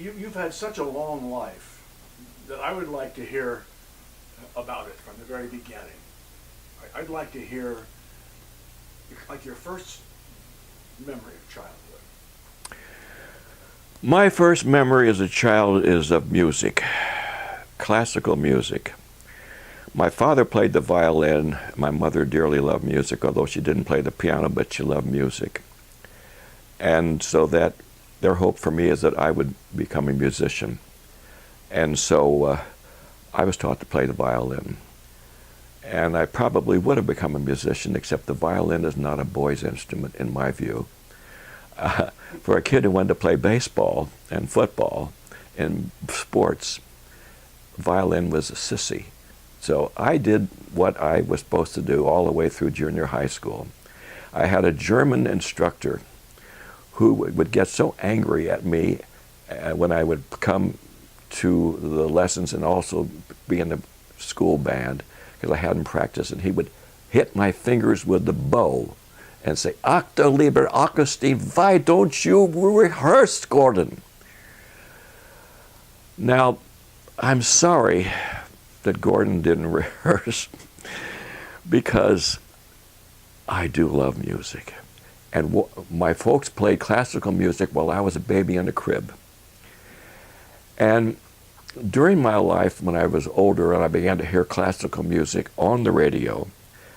you've had such a long life that I would like to hear about it from the very beginning. I'd like to hear like your first memory of childhood. My first memory as a child is of music, classical music. My father played the violin. My mother dearly loved music, although she didn't play the piano, but she loved music. And so that their hope for me is that I would become a musician. And so I was taught to play the violin. And I probably would have become a musician, except the violin is not a boy's instrument in my view. For a kid who wanted to play baseball and football and sports, violin was a sissy. So I did what I was supposed to do all the way through junior high school. I had a German instructor who would get so angry at me when I would come to the lessons and also be in the school band because I hadn't practiced, and he would hit my fingers with the bow and say, "Ach, lieber Augustine, why don't you rehearse, Gordon?" Now, I'm sorry that Gordon didn't rehearse because I do love music. And my folks played classical music while I was a baby in a crib. And during my life, when I was older and I began to hear classical music on the radio,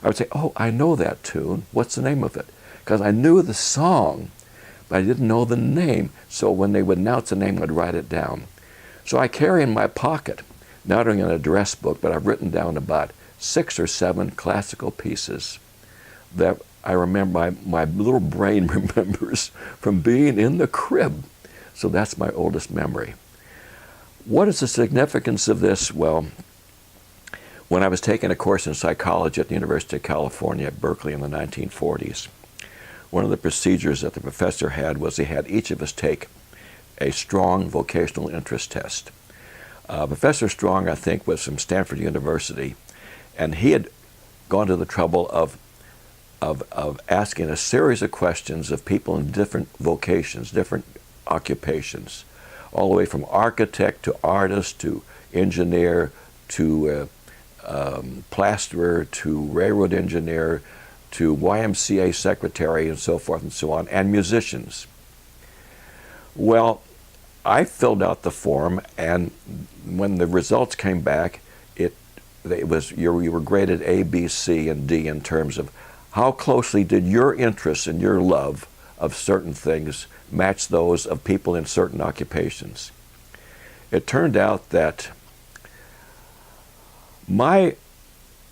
I would say, "Oh, I know that tune. What's the name of it?" Because I knew the song, but I didn't know the name. So when they would announce the name, I'd write it down. So I carry in my pocket, not only an address book, but I've written down about 6 or 7 classical pieces that I remember, my little brain remembers from being in the crib. So that's my oldest memory. What is the significance of this? Well, when I was taking a course in psychology at the University of California at Berkeley in the 1940s, one of the procedures that the professor had was he had each of us take a strong vocational interest test. Professor Strong, I think, was from Stanford University, and he had gone to the trouble of asking a series of questions of people in different vocations, different occupations, all the way from architect to artist to engineer to plasterer to railroad engineer to YMCA secretary and so forth and so on, and musicians. Well, I filled out the form, and when the results came back, it was you were graded A, B, C, and D in terms of how closely did your interests and your love of certain things match those of people in certain occupations. It turned out that my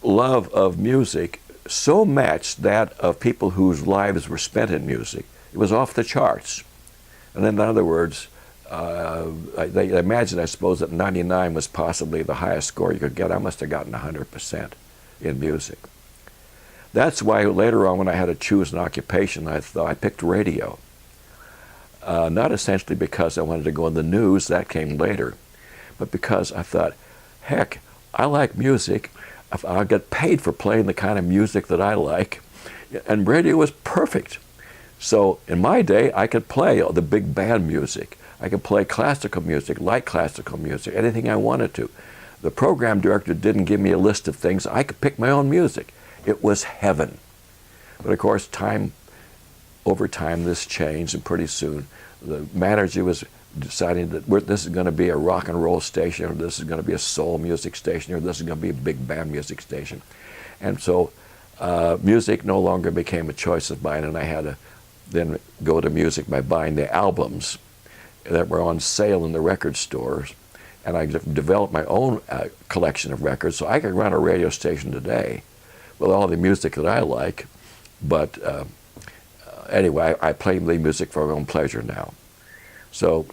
love of music so matched that of people whose lives were spent in music. It was off the charts. And in other words, they imagine, I suppose, that 99 was possibly the highest score you could get. I must have gotten 100% in music. That's why later on when I had to choose an occupation, I picked radio. Not essentially because I wanted to go in the news, that came later, but because I thought, heck, I like music. I'll get paid for playing the kind of music that I like, and radio was perfect. So in my day, I could play the big band music. I could play classical music, light classical music, anything I wanted to. The program director didn't give me a list of things. I could pick my own music. It was heaven. But of course, over time, this changed, and pretty soon, the manager was deciding that this is going to be a rock and roll station, or this is going to be a soul music station, or this is going to be a big band music station. And so music no longer became a choice of mine, and I had to then go to music by buying the albums that were on sale in the record stores. And I developed my own collection of records, so I could run a radio station today with all the music that I like. But anyway, I play the music for my own pleasure now. So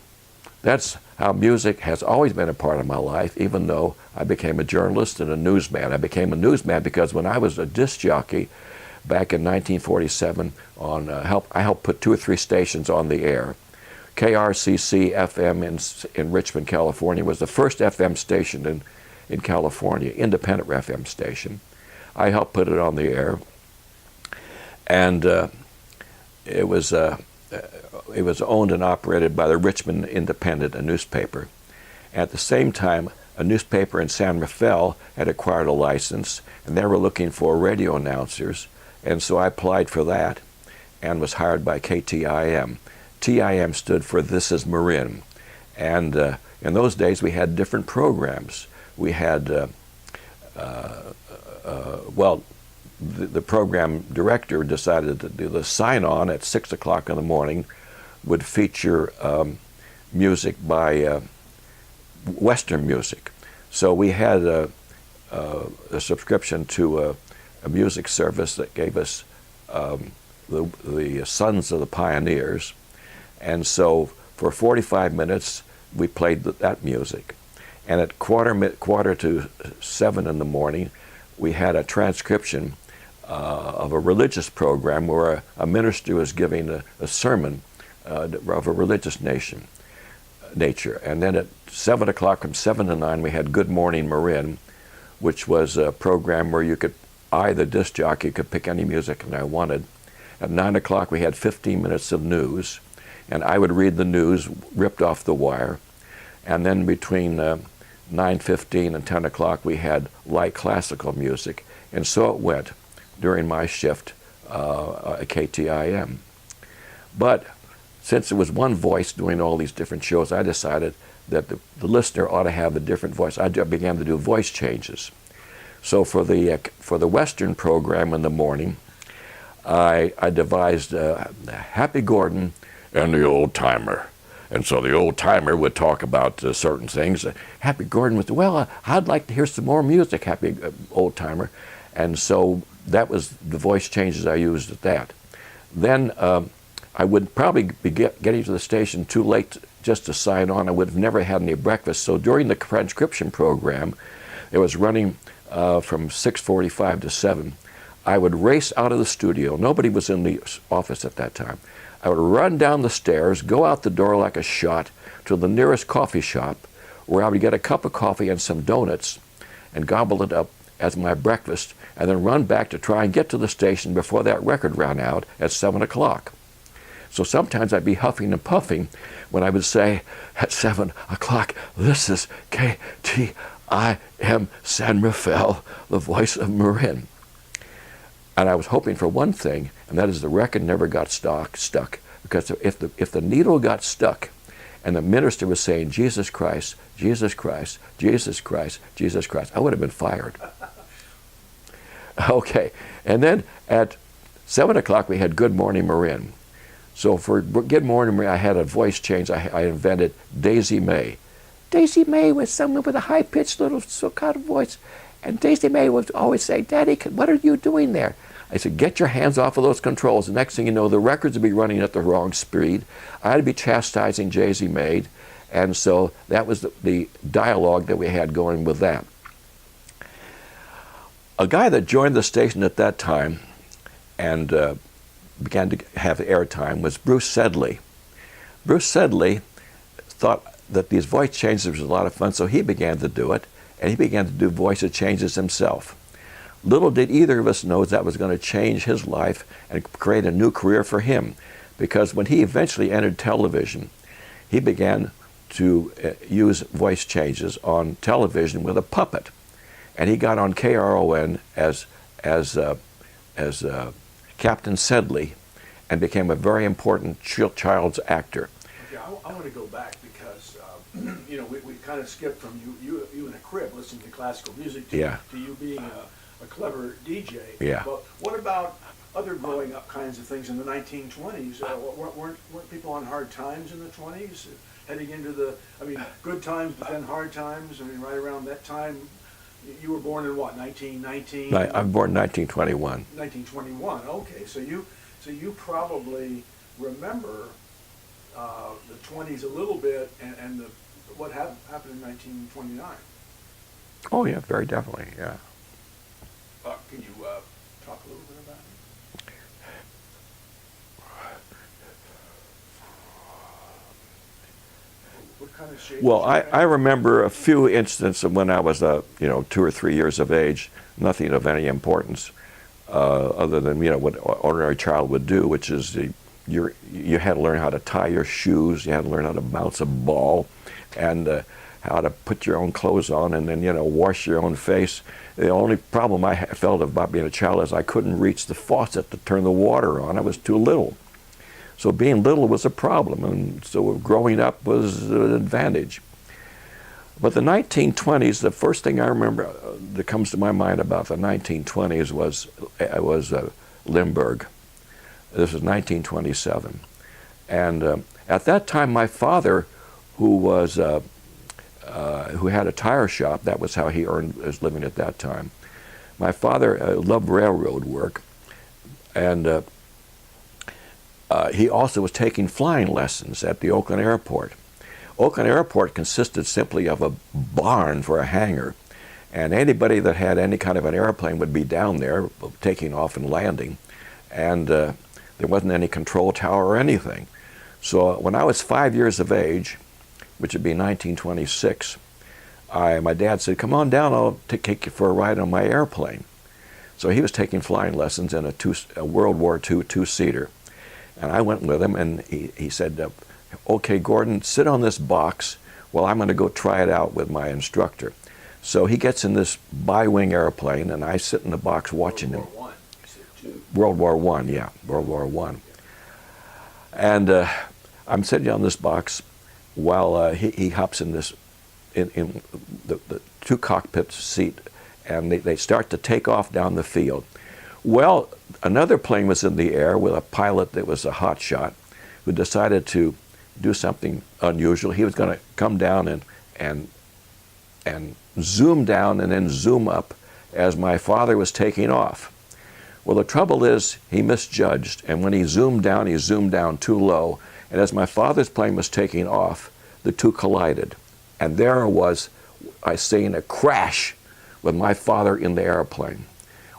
that's how music has always been a part of my life, even though I became a journalist and a newsman. I became a newsman because when I was a disc jockey back in 1947, I helped put 2 or 3 stations on the air. KRCC FM in Richmond, California was the first FM station in California, independent FM station. I helped put it on the air. And it was it was owned and operated by the Richmond Independent, a newspaper. At the same time, a newspaper in San Rafael had acquired a license, and they were looking for radio announcers, and so I applied for that and was hired by KTIM. TIM stood for This Is Marin, and in those days we had different programs. We had, the program director decided to do the sign-on at 6 o'clock in the morning would feature music by Western music. So we had a subscription to a music service that gave us the Sons of the Pioneers. And so for 45 minutes, we played that music. And at quarter to 7 in the morning, we had a transcription of a religious program where a minister was giving a sermon of a religious nature. And then at 7 o'clock, from 7 to 9, we had Good Morning Marin, which was a program where the disc jockey, could pick any music that I wanted. At 9 o'clock, we had 15 minutes of news, and I would read the news ripped off the wire. And then between 9:15 and 10 o'clock, we had light classical music. And so it went during my shift at KTIM. But since it was one voice doing all these different shows, I decided that the listener ought to have a different voice. I began to do voice changes. So for the Western program in the morning, I devised Happy Gordon and the Old Timer. And so the old timer would talk about certain things. Happy Gordon would say, well, I'd like to hear some more music, Happy Old Timer. And so that was the voice changes I used at that. Then I would probably be getting to the station too late just to sign on. I would have never had any breakfast. So during the transcription program, it was running from 6:45 to 7. I would race out of the studio. Nobody was in the office at that time. I would run down the stairs, go out the door like a shot to the nearest coffee shop, where I would get a cup of coffee and some donuts and gobble it up as my breakfast, and then run back to try and get to the station before that record ran out at 7 o'clock. So sometimes I'd be huffing and puffing when I would say at 7 o'clock, this is KTIM San Rafael, the voice of Marin. And I was hoping for one thing, and that is the record never got stuck. Because if the needle got stuck, and the minister was saying, Jesus Christ, Jesus Christ, Jesus Christ, Jesus Christ, I would have been fired. Okay, and then at 7 o'clock we had Good Morning Marin. So for Good Morning Marin, I had a voice change. I invented Daisy May. Daisy May was someone with a high-pitched little staccato voice. And Daisy May would always say, Daddy, what are you doing there? I said, get your hands off of those controls. The next thing you know, the records would be running at the wrong speed. I'd be chastising Daisy May. And so that was the dialogue that we had going with that. A guy that joined the station at that time and began to have airtime was Bruce Sedley. Bruce Sedley thought that these voice changes was a lot of fun, so he began to do it. And he began to do voice changes himself. Little did either of us know that was going to change his life and create a new career for him. Because when he eventually entered television, he began to use voice changes on television with a puppet. And he got on KRON as Captain Sedley and became a very important child's actor. Okay, I want to go back because we kind of skipped from you in a crib listening to classical music to you being a clever DJ. Yeah. But what about other growing up kinds of things in the 1920s? Weren't people on hard times in the 20s? Heading into good times, but then hard times. Right around that time, you were born in what, 1919? I'm born in 1921. 1921. Okay, so you probably remember the 20s a little bit, and what happened in 1929. Oh yeah, very definitely, yeah. Can you talk a little bit about it? What kind of shape? Well, I remember a few instances when I was 2 or 3 years of age, nothing of any importance, other than what an ordinary child would do, which is you had to learn how to tie your shoes, you had to learn how to bounce a ball, and how to put your own clothes on, and then, wash your own face. The only problem I felt about being a child is I couldn't reach the faucet to turn the water on. I was too little. So being little was a problem, and so growing up was an advantage. But the 1920s, the first thing I remember that comes to my mind about the 1920s was Limburg. This was 1927. And at that time, my father, who had a tire shop, that was how he earned his living at that time. My father loved railroad work, and he also was taking flying lessons at the Oakland Airport. Oakland Airport consisted simply of a barn for a hangar, and anybody that had any kind of an airplane would be down there taking off and landing, and there wasn't any control tower or anything. So when I was 5 years of age, which would be 1926, my dad said, "Come on down, I'll take you for a ride on my airplane." So he was taking flying lessons in a World War II two-seater. And I went with him, and he said, "Okay, Gordon, sit on this box while I'm going to go try it out with my instructor." So he gets in this bi-wing airplane, and I sit in the box watching him. World War I. You said two. World War I, yeah, World War I. And I'm sitting on this box while he hops in this, in the two cockpit seat, and they start to take off down the field. Well, another plane was in the air with a pilot that was a hotshot who decided to do something unusual. He was going to come down and zoom down and then zoom up as my father was taking off. Well, the trouble is he misjudged, and when he zoomed down too low, and as my father's plane was taking off, the two collided. And there was, I seen a crash with my father in the airplane.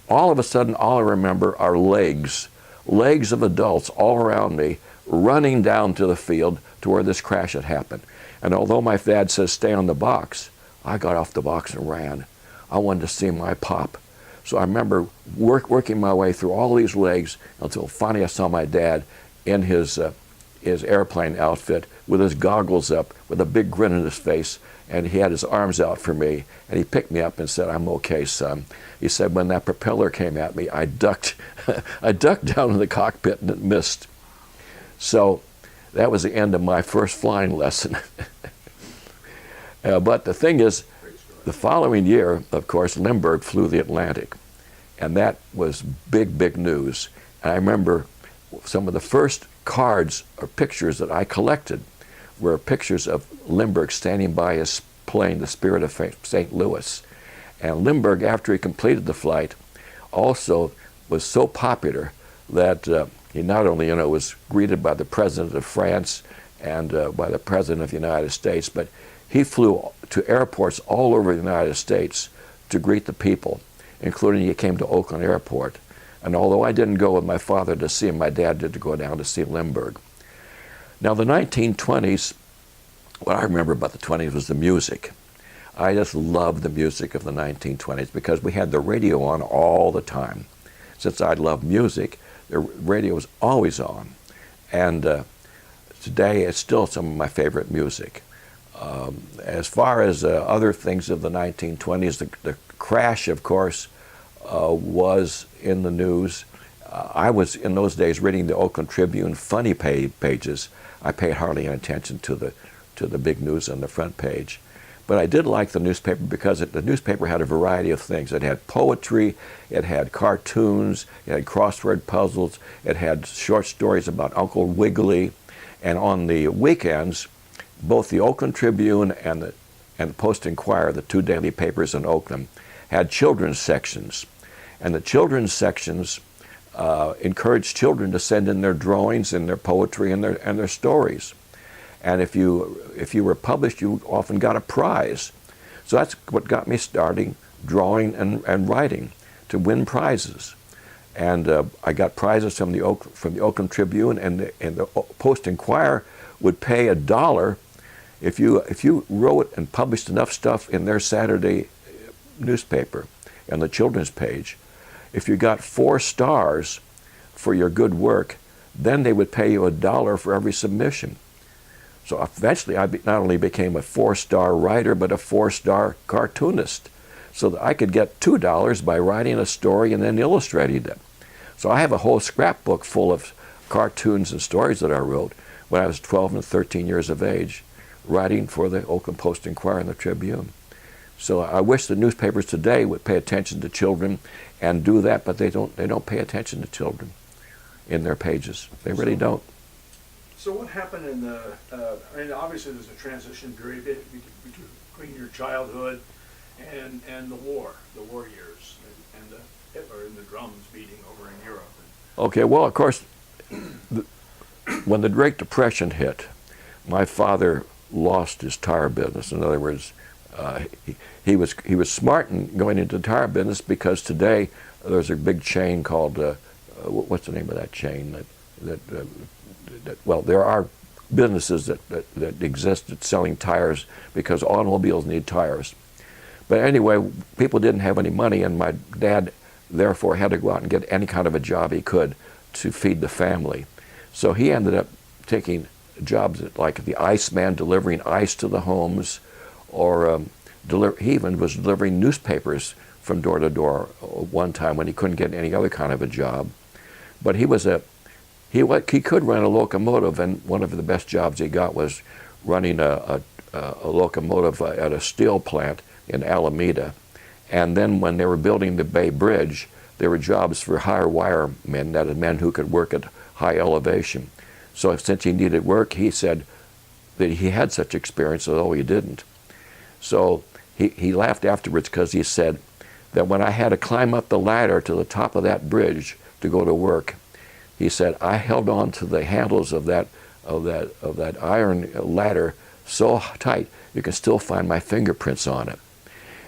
All of a sudden, all I remember are legs of adults all around me running down to the field to where this crash had happened. And although my dad says stay on the box, I got off the box and ran. I wanted to see my pop. So I remember working my way through all these legs until finally I saw my dad in his airplane outfit with his goggles up, with a big grin on his face, and he had his arms out for me, and he picked me up and said, "I'm okay, son." He said, "When that propeller came at me, I ducked down in the cockpit and it missed." So that was the end of my first flying lesson. But the thing is, the following year, of course, Limburg flew the Atlantic, and that was big news. And I remember some of the first cards or pictures that I collected were pictures of Limburg standing by his plane, the Spirit of St. Louis. And Limburg, after he completed the flight, also was so popular that he not only, was greeted by the President of France and by the President of the United States, but he flew to airports all over the United States to greet the people, including he came to Oakland Airport. And although I didn't go with my father to see him, my dad did to go down to see Limburg. Now, the 1920s, what I remember about the 20s was the music. I just loved the music of the 1920s because we had the radio on all the time. Since I loved music, the radio was always on. And today, it's still some of my favorite music. As far as other things of the 1920s, the crash, of course, was in the news. I was, in those days, reading the Oakland Tribune funny pages. I paid hardly any attention to the big news on the front page. But I did like the newspaper because the newspaper had a variety of things. It had poetry, it had cartoons, it had crossword puzzles, it had short stories about Uncle Wiggily. And on the weekends, both the Oakland Tribune and the Post-Inquirer, the two daily papers in Oakland, had children's sections. And the children's sections encouraged children to send in their drawings and their poetry and their stories. And if you were published, you often got a prize. So that's what got me starting drawing and writing, to win prizes. And I got prizes from the Oakland Tribune, and the Post-Inquirer would pay $1 if you wrote and published enough stuff in their Saturday newspaper and the children's page. If you got 4 stars for your good work, then they would pay you $1 for every submission. So eventually I not only became a 4-star writer, but a 4-star cartoonist, so that I could get $2 by writing a story and then illustrating it. So I have a whole scrapbook full of cartoons and stories that I wrote when I was 12 and 13 years of age, writing for the Oakland Post-Inquirer and the Tribune. So I wish the newspapers today would pay attention to children and do that, but they don't pay attention to children in their pages. They really don't. So what happened in the, I mean, obviously there's a transition period between your childhood and the war years, and the Hitler and the drums beating over in Europe. Okay, well, of course, when the Great Depression hit, my father lost his tire business. In other words, he was smart in going into the tire business, because today there's a big chain called, what's the name of that chain? Well, there are businesses that exist at selling tires, because automobiles need tires. But anyway, people didn't have any money, and my dad therefore had to go out and get any kind of a job he could to feed the family. So he ended up taking jobs like the iceman, delivering ice to the homes, or he even was delivering newspapers from door to door one time when he couldn't get any other kind of a job. But he could run a locomotive, and one of the best jobs he got was running a locomotive at a steel plant in Alameda. And then when they were building the Bay Bridge, there were jobs for higher wire men, that is, men who could work at high elevation. So since he needed work, he said that he had such experience, although he didn't. So he laughed afterwards, because he said that when I had to climb up the ladder to the top of that bridge to go to work, he said, I held on to the handles of that iron ladder so tight you can still find my fingerprints on it.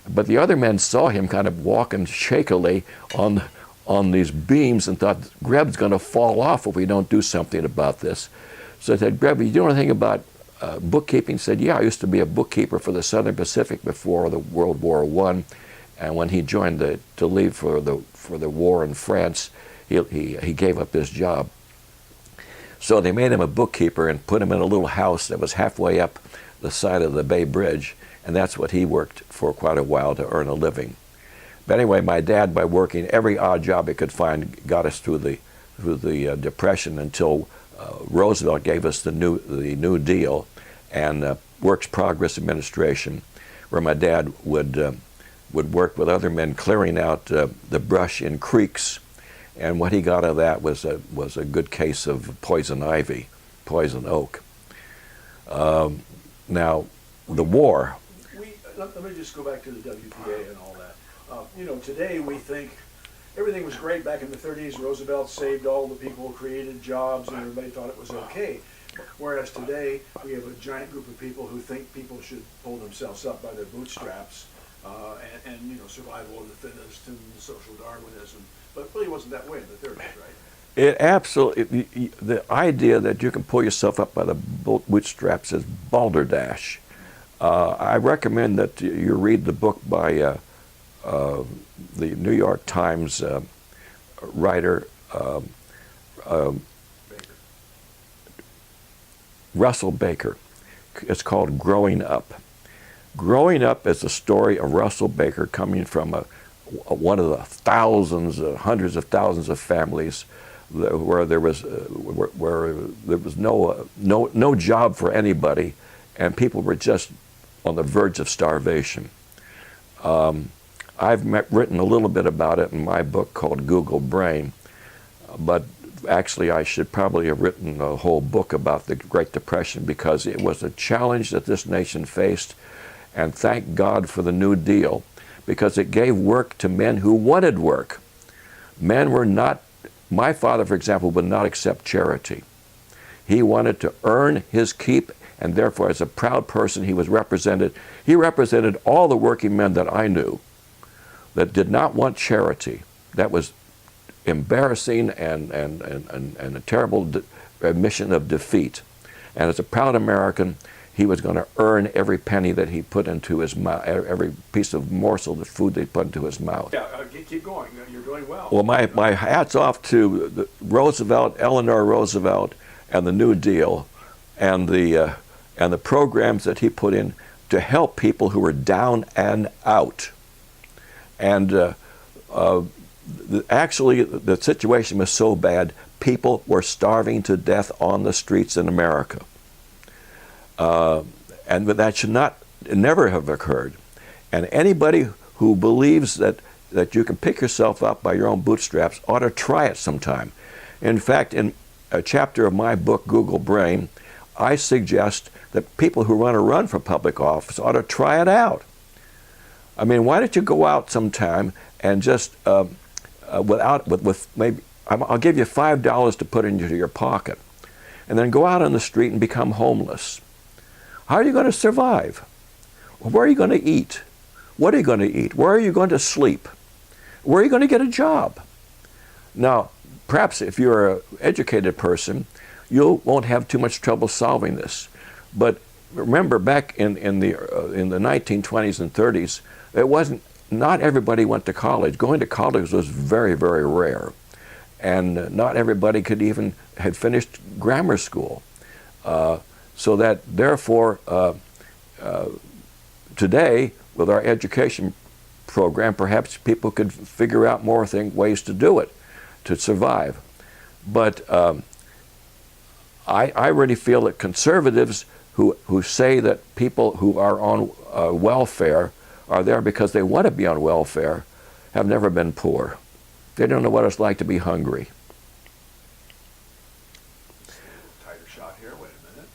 But the other men saw him kind of walking shakily on these beams and thought, Greb's going to fall off if we don't do something about this. So I said, Greb, you know anything about bookkeeping? He said, yeah, I used to be a bookkeeper for the Southern Pacific before the World War I. And when he joined to leave for the war in France, he gave up his job. So they made him a bookkeeper and put him in a little house that was halfway up the side of the Bay Bridge, and that's what he worked for quite a while to earn a living. But anyway, my dad, by working every odd job he could find, got us through the Depression until Roosevelt gave us the New Deal and Works Progress Administration, where my dad would work with other men clearing out the brush in creeks. And what he got out of that was a good case of poison ivy, poison oak. Now, the war. Let me just go back to the WPA and all that. Today we think everything was great back in the 30s. Roosevelt saved all the people, created jobs, and everybody thought it was okay. Whereas today we have a giant group of people who think people should pull themselves up by their bootstraps, and survival of the fittest and social Darwinism. But it really wasn't that way in the 30s, right? It absolutely, the idea that you can pull yourself up by the bootstraps is balderdash. I recommend that you read the book by the New York Times writer Russell Baker. It's called Growing Up. Growing Up is the story of Russell Baker coming from one of the thousands, hundreds of thousands of families where there was no job for anybody, and people were just on the verge of starvation. I've written a little bit about it in my book called Google Brain, but actually I should probably have written a whole book about the Great Depression, because it was a challenge that this nation faced, and thank God for the New Deal, because it gave work to men who wanted work. Men were not, my father, for example, would not accept charity. He wanted to earn his keep, and therefore, as a proud person, he represented all the working men that I knew that did not want charity. That was embarrassing and a terrible admission of defeat. And as a proud American, he was going to earn every penny that he put into his mouth, every piece of morsel of food that he put into his mouth. Yeah, keep going. You're doing well. Well, my hat's off to Roosevelt, Eleanor Roosevelt, and the New Deal, and the programs that he put in to help people who were down and out. And actually, the situation was so bad, people were starving to death on the streets in America. And that should never have occurred. And anybody who believes that you can pick yourself up by your own bootstraps ought to try it sometime. In fact, in a chapter of my book, Google Brain, I suggest that people who want to run for public office ought to try it out. I mean, why don't you go out sometime and just with maybe, I'll give you $5 to put into your pocket, and then go out on the street and become homeless. How are you going to survive? Where are you going to eat? What are you going to eat? Where are you going to sleep? Where are you going to get a job? Now, perhaps if you're an educated person, you won't have too much trouble solving this. But remember, back in the 1920s and 30s, not everybody went to college. Going to college was very, very rare. And not everybody had finished grammar school. So that, therefore, today, with our education program, perhaps people could figure out more ways to do it, to survive. But I really feel that conservatives who say that people who are on welfare are there because they want to be on welfare have never been poor. They don't know what it's like to be hungry. Tighter shot here. Wait a minute.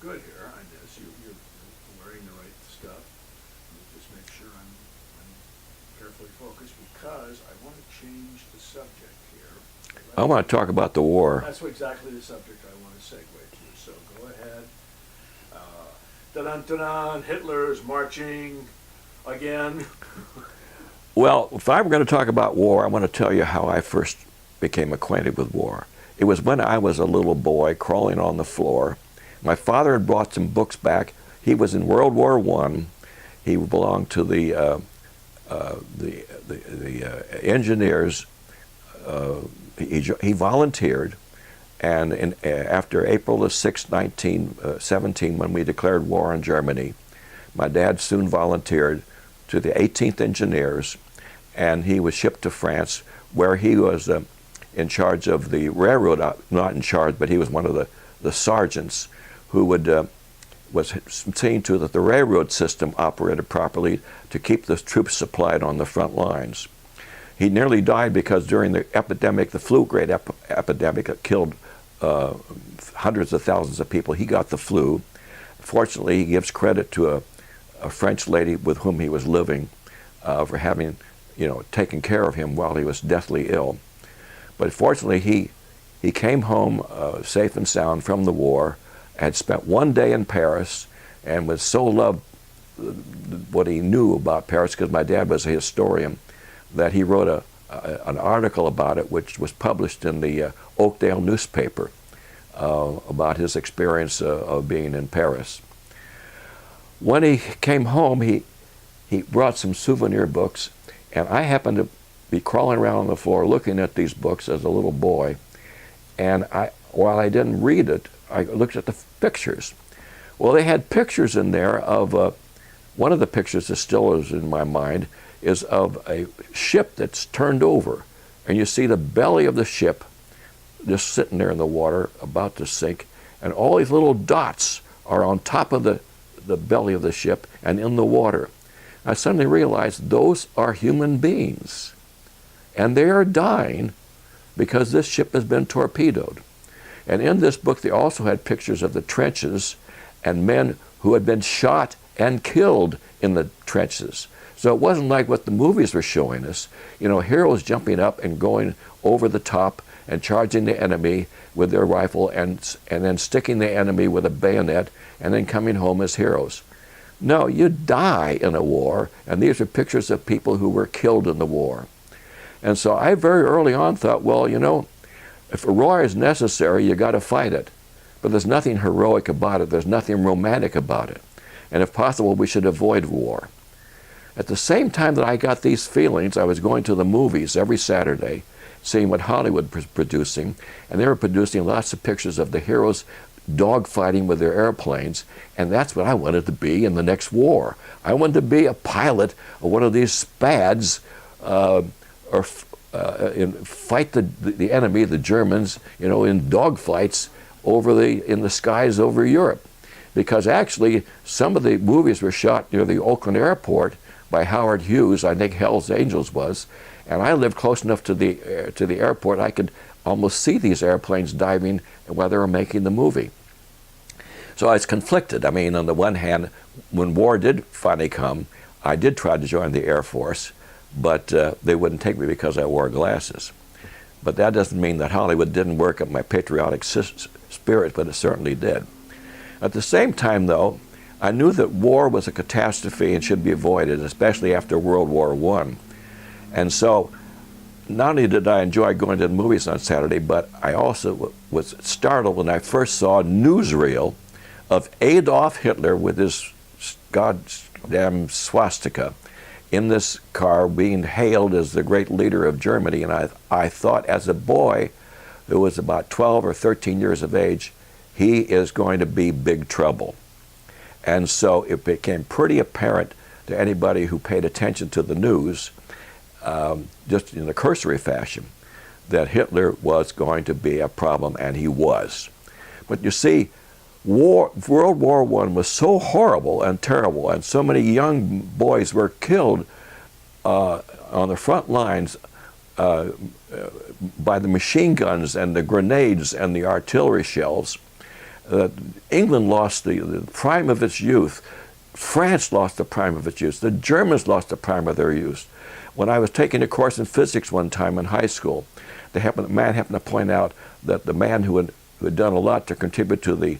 You're good here on this. You're wearing the right stuff. Let me just make sure I'm carefully focused because I want to change the subject here. I want to talk about the war. That's exactly the subject I want to segue to. So go ahead. Dun-dun-dun-dun, Hitler's marching again. Well, if I were going to talk about war, I want to tell you how I first became acquainted with war. It was when I was a little boy crawling on the floor. My father had brought some books back. He was in World War I. He belonged to the engineers. He volunteered, and after April the 6th, 1917, when we declared war on Germany, my dad soon volunteered to the 18th Engineers, and he was shipped to France, where he was in charge of the railroad, not in charge, but he was one of the sergeants who was seeing to that the railroad system operated properly to keep the troops supplied on the front lines. He nearly died because during the epidemic, the flu grade epidemic that killed hundreds of thousands of people, he got the flu. Fortunately, he gives credit to a French lady with whom he was living for having, taken care of him while he was deathly ill. But fortunately, he came home safe and sound from the war, had spent one day in Paris, and was so loved what he knew about Paris, because my dad was a historian, that he wrote an article about it, which was published in the Oakdale newspaper about his experience of being in Paris. When he came home, he brought some souvenir books, and I happened to be crawling around on the floor looking at these books as a little boy, and while I didn't read it, I looked at the pictures. Well, they had pictures in there of, one of the pictures that still is in my mind, is of a ship that's turned over, and you see the belly of the ship just sitting there in the water about to sink, and all these little dots are on top of the belly of the ship and in the water. I suddenly realized those are human beings, and they are dying because this ship has been torpedoed. And in this book they also had pictures of the trenches and men who had been shot and killed in the trenches. So it wasn't like what the movies were showing us. Heroes jumping up and going over the top and charging the enemy with their rifle and then sticking the enemy with a bayonet and then coming home as heroes. No, you die in a war, and these are pictures of people who were killed in the war. And so I very early on thought, well, if a war is necessary, you got to fight it. but there's nothing heroic about it. There's nothing romantic about it. And if possible, we should avoid war. At the same time that I got these feelings, I was going to the movies every Saturday, seeing what Hollywood was producing, and they were producing lots of pictures of the heroes dogfighting with their airplanes, and that's what I wanted to be in the next war. I wanted to be a pilot of one of these Spads, fight the enemy, the Germans, in dogfights in the skies over Europe. Because actually, some of the movies were shot near the Oakland airport by Howard Hughes. I think Hell's Angels was, and I lived close enough to the airport I could almost see these airplanes diving while they were making the movie. So I was conflicted. I mean, on the one hand, when war did finally come, I did try to join the Air Force, but they wouldn't take me because I wore glasses. But that doesn't mean that Hollywood didn't work up my patriotic spirit, but it certainly did. At the same time, though, I knew that war was a catastrophe and should be avoided, especially after World War I. And so not only did I enjoy going to the movies on Saturday, but I also was startled when I first saw a newsreel of Adolf Hitler with his goddamn swastika in this car being hailed as the great leader of Germany. And I thought, as a boy who was about 12 or 13 years of age, he is going to be big trouble. And so it became pretty apparent to anybody who paid attention to the news, just in a cursory fashion, that Hitler was going to be a problem, and he was. But you see, World War I was so horrible and terrible, and so many young boys were killed on the front lines by the machine guns and the grenades and the artillery shells. England lost the prime of its youth. France lost the prime of its youth. The Germans lost the prime of their youth. When I was taking a course in physics one time in high school, the man happened to point out that the man who had done a lot to contribute to the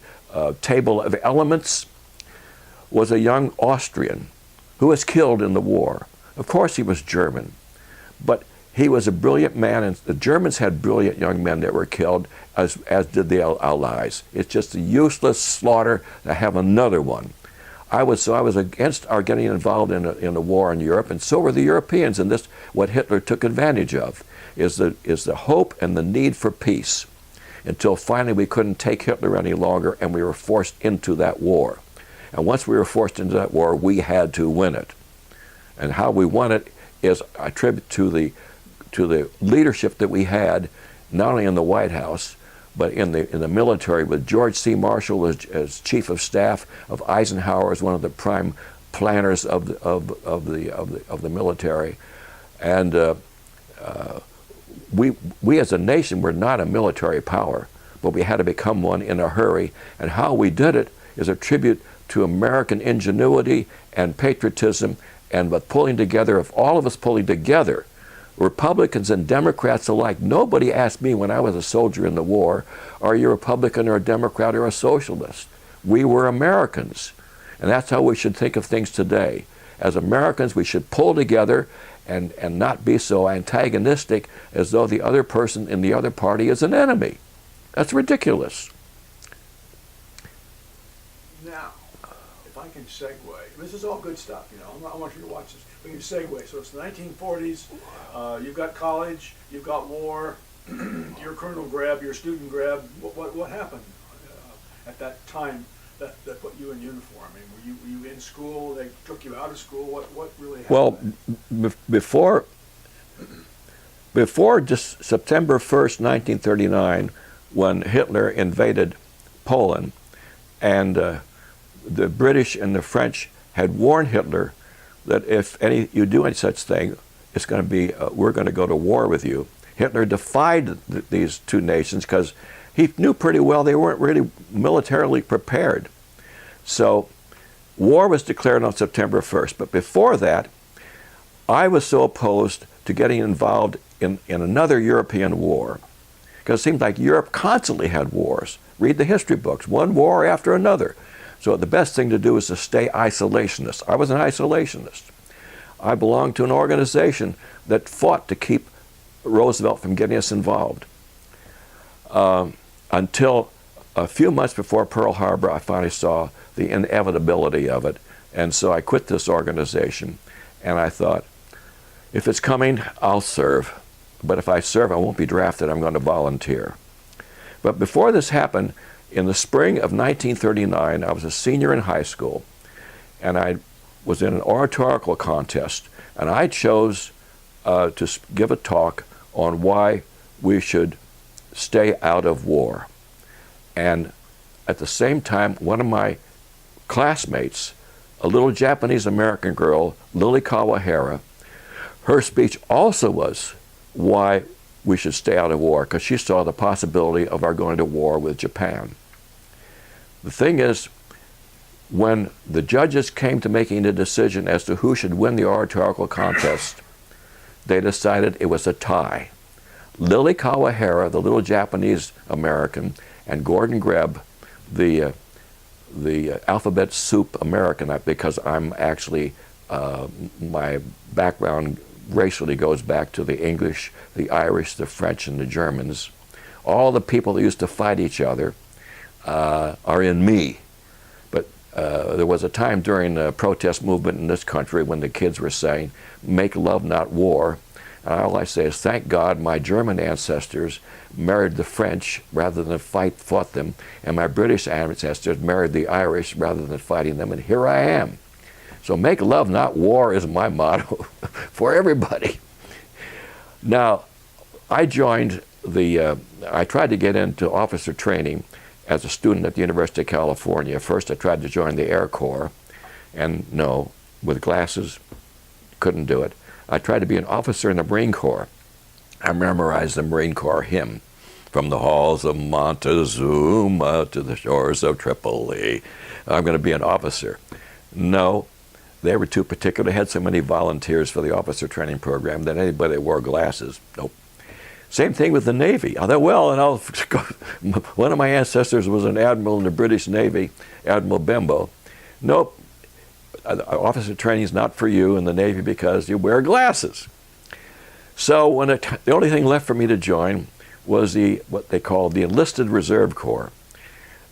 table of elements was a young Austrian who was killed in the war. Of course he was German, but he was a brilliant man, and the Germans had brilliant young men that were killed, as did the Allies. It's just a useless slaughter to have another one. I was against our getting involved in a war in Europe, and so were the Europeans. And this, what Hitler took advantage of, is the hope and the need for peace, until finally we couldn't take Hitler any longer, and we were forced into that war. And once we were forced into that war, we had to win it. And how we won it is a tribute to the leadership that we had, not only in the White House, but in the military, with George C. Marshall as chief of staff, of Eisenhower as one of the prime planners of the military, and we as a nation were not a military power, but we had to become one in a hurry. And how we did it is a tribute to American ingenuity and patriotism, and with pulling together, of all of us pulling together, Republicans and Democrats alike. Nobody asked me when I was a soldier in the war, are you a Republican or a Democrat or a socialist? We were Americans. And that's how we should think of things today. As Americans, we should pull together and not be so antagonistic as though the other person in the other party is an enemy. That's ridiculous. Now, if I can segue, this is all good stuff, I want you to watch this. We can segue. So it's the 1940s. You've got college. You've got war. You're Colonel Greb. You're student Greb. What happened at that time that put you in uniform? I mean, were you in school? They took you out of school. What really happened? Well, before just September 1st, 1939, when Hitler invaded Poland, and the British and the French had warned Hitler that if you do any such thing, it's going to be, we're going to go to war with you. Hitler defied these two nations because he knew pretty well they weren't really militarily prepared. So war was declared on September 1st. But before that, I was so opposed to getting involved in another European war, because it seemed like Europe constantly had wars. Read the history books, one war after another. So the best thing to do is to stay isolationist. I was an isolationist. I belonged to an organization that fought to keep Roosevelt from getting us involved, until a few months before Pearl Harbor, I finally saw the inevitability of it. And so I quit this organization. And I thought, if it's coming, I'll serve. But if I serve, I won't be drafted. I'm going to volunteer. But before this happened, in the spring of 1939, I was a senior in high school. And I was in an oratorical contest. And I chose to give a talk on why we should stay out of war. And at the same time, one of my classmates, a little Japanese American girl, Lily Kawahara, her speech also was why we should stay out of war, because she saw the possibility of our going to war with Japan. The thing is, when the judges came to making a decision as to who should win the oratorical contest, they decided it was a tie. Lily Kawahara, the little Japanese American, and Gordon Greb, the alphabet soup American, because I'm actually, my background racially goes back to the English, the Irish, the French, and the Germans. All the people that used to fight each other are in me. But there was a time during the protest movement in this country when the kids were saying, "Make love, not war." And all I say is, thank God my German ancestors married the French rather than fought them, and my British ancestors married the Irish rather than fighting them, and here I am. So make love, not war is my motto for everybody. Now, I joined I tried to get into officer training as a student at the University of California. First, I tried to join the Air Corps, and no, with glasses, couldn't do it. I tried to be an officer in the Marine Corps. I memorized the Marine Corps hymn, "From the halls of Montezuma to the shores of Tripoli. I'm going to be an officer." No, they were too particular. They had so many volunteers for the officer training program that anybody that wore glasses, nope. Same thing with the Navy. I thought, well, one of my ancestors was an admiral in the British Navy, Admiral Bembo. Nope. Officer training is not for you in the Navy because you wear glasses. So the only thing left for me to join was what they called the Enlisted Reserve Corps.